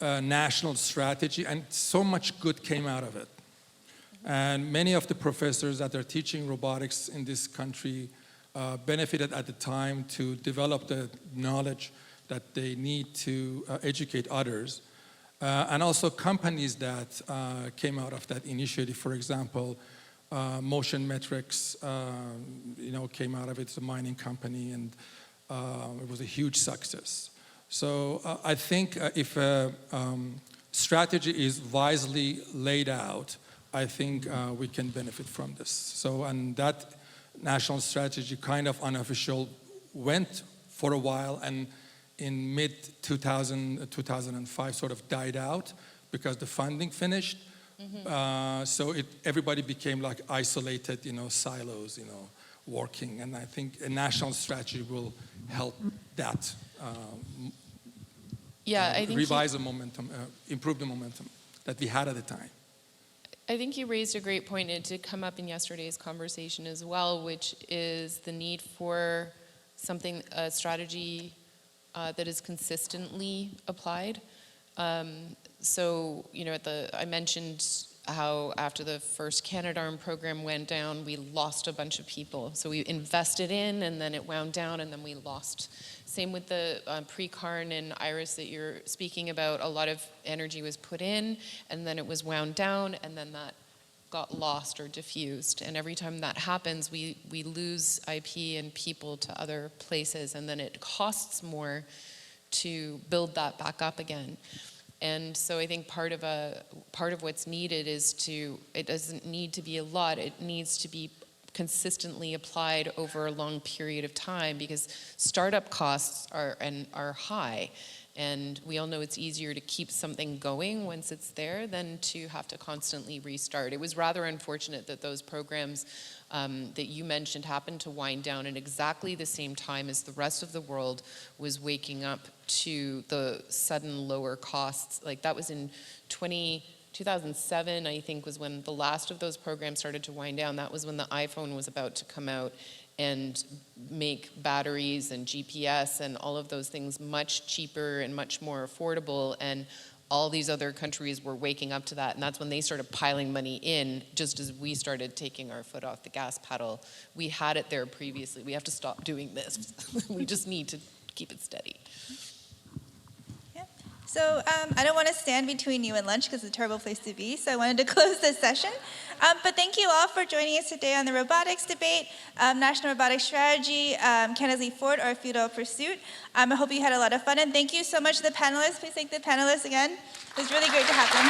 national strategy, and so much good came out of it. And many of the professors that are teaching robotics in this country benefited at the time to develop the knowledge that they need to educate others. And also companies that came out of that initiative, for example, Motion Metrics, came out of it. It's a mining company, and it was a huge success. So I think if a strategy is wisely laid out, I think we can benefit from this. So, and that national strategy, kind of unofficial, went for a while, and in mid-2005 sort of died out because the funding finished. So everybody became like isolated, silos, working. And I think a national strategy will help that I think revise the momentum, improve the momentum that we had at the time. I think you raised a great point. It did come up in yesterday's conversation as well, which is the need for a strategy that is consistently applied. So, I mentioned how after the first Canadarm program went down, we lost a bunch of people. So we invested in, and then it wound down, and then we lost. Same with the pre-CARN and IRIS that you're speaking about. A lot of energy was put in, and then it was wound down, and then that got lost or diffused. And every time that happens, we lose IP and people to other places, and then it costs more to build that back up again. And so I think part of what's needed is it doesn't need to be a lot, it needs to be consistently applied over a long period of time, because startup costs are high. And we all know it's easier to keep something going once it's there than to have to constantly restart. It was rather unfortunate that those programs that you mentioned happened to wind down at exactly the same time as the rest of the world was waking up to the sudden lower costs. Like that was in 2007, I think, was when the last of those programs started to wind down. That was when the iPhone was about to come out and make batteries and GPS and all of those things much cheaper and much more affordable. And all these other countries were waking up to that, and that's when they started piling money in, just as we started taking our foot off the gas pedal. We had it there previously. We have to stop doing this. We just need to keep it steady. So I don't want to stand between you and lunch because it's a terrible place to be, so I wanted to close this session. But thank you all for joining us today on the robotics debate, National Robotics Strategy, Canada's Leap Forward, or Futile Pursuit. I hope you had a lot of fun, and thank you so much to the panelists. Please thank the panelists again. It was really great to have them.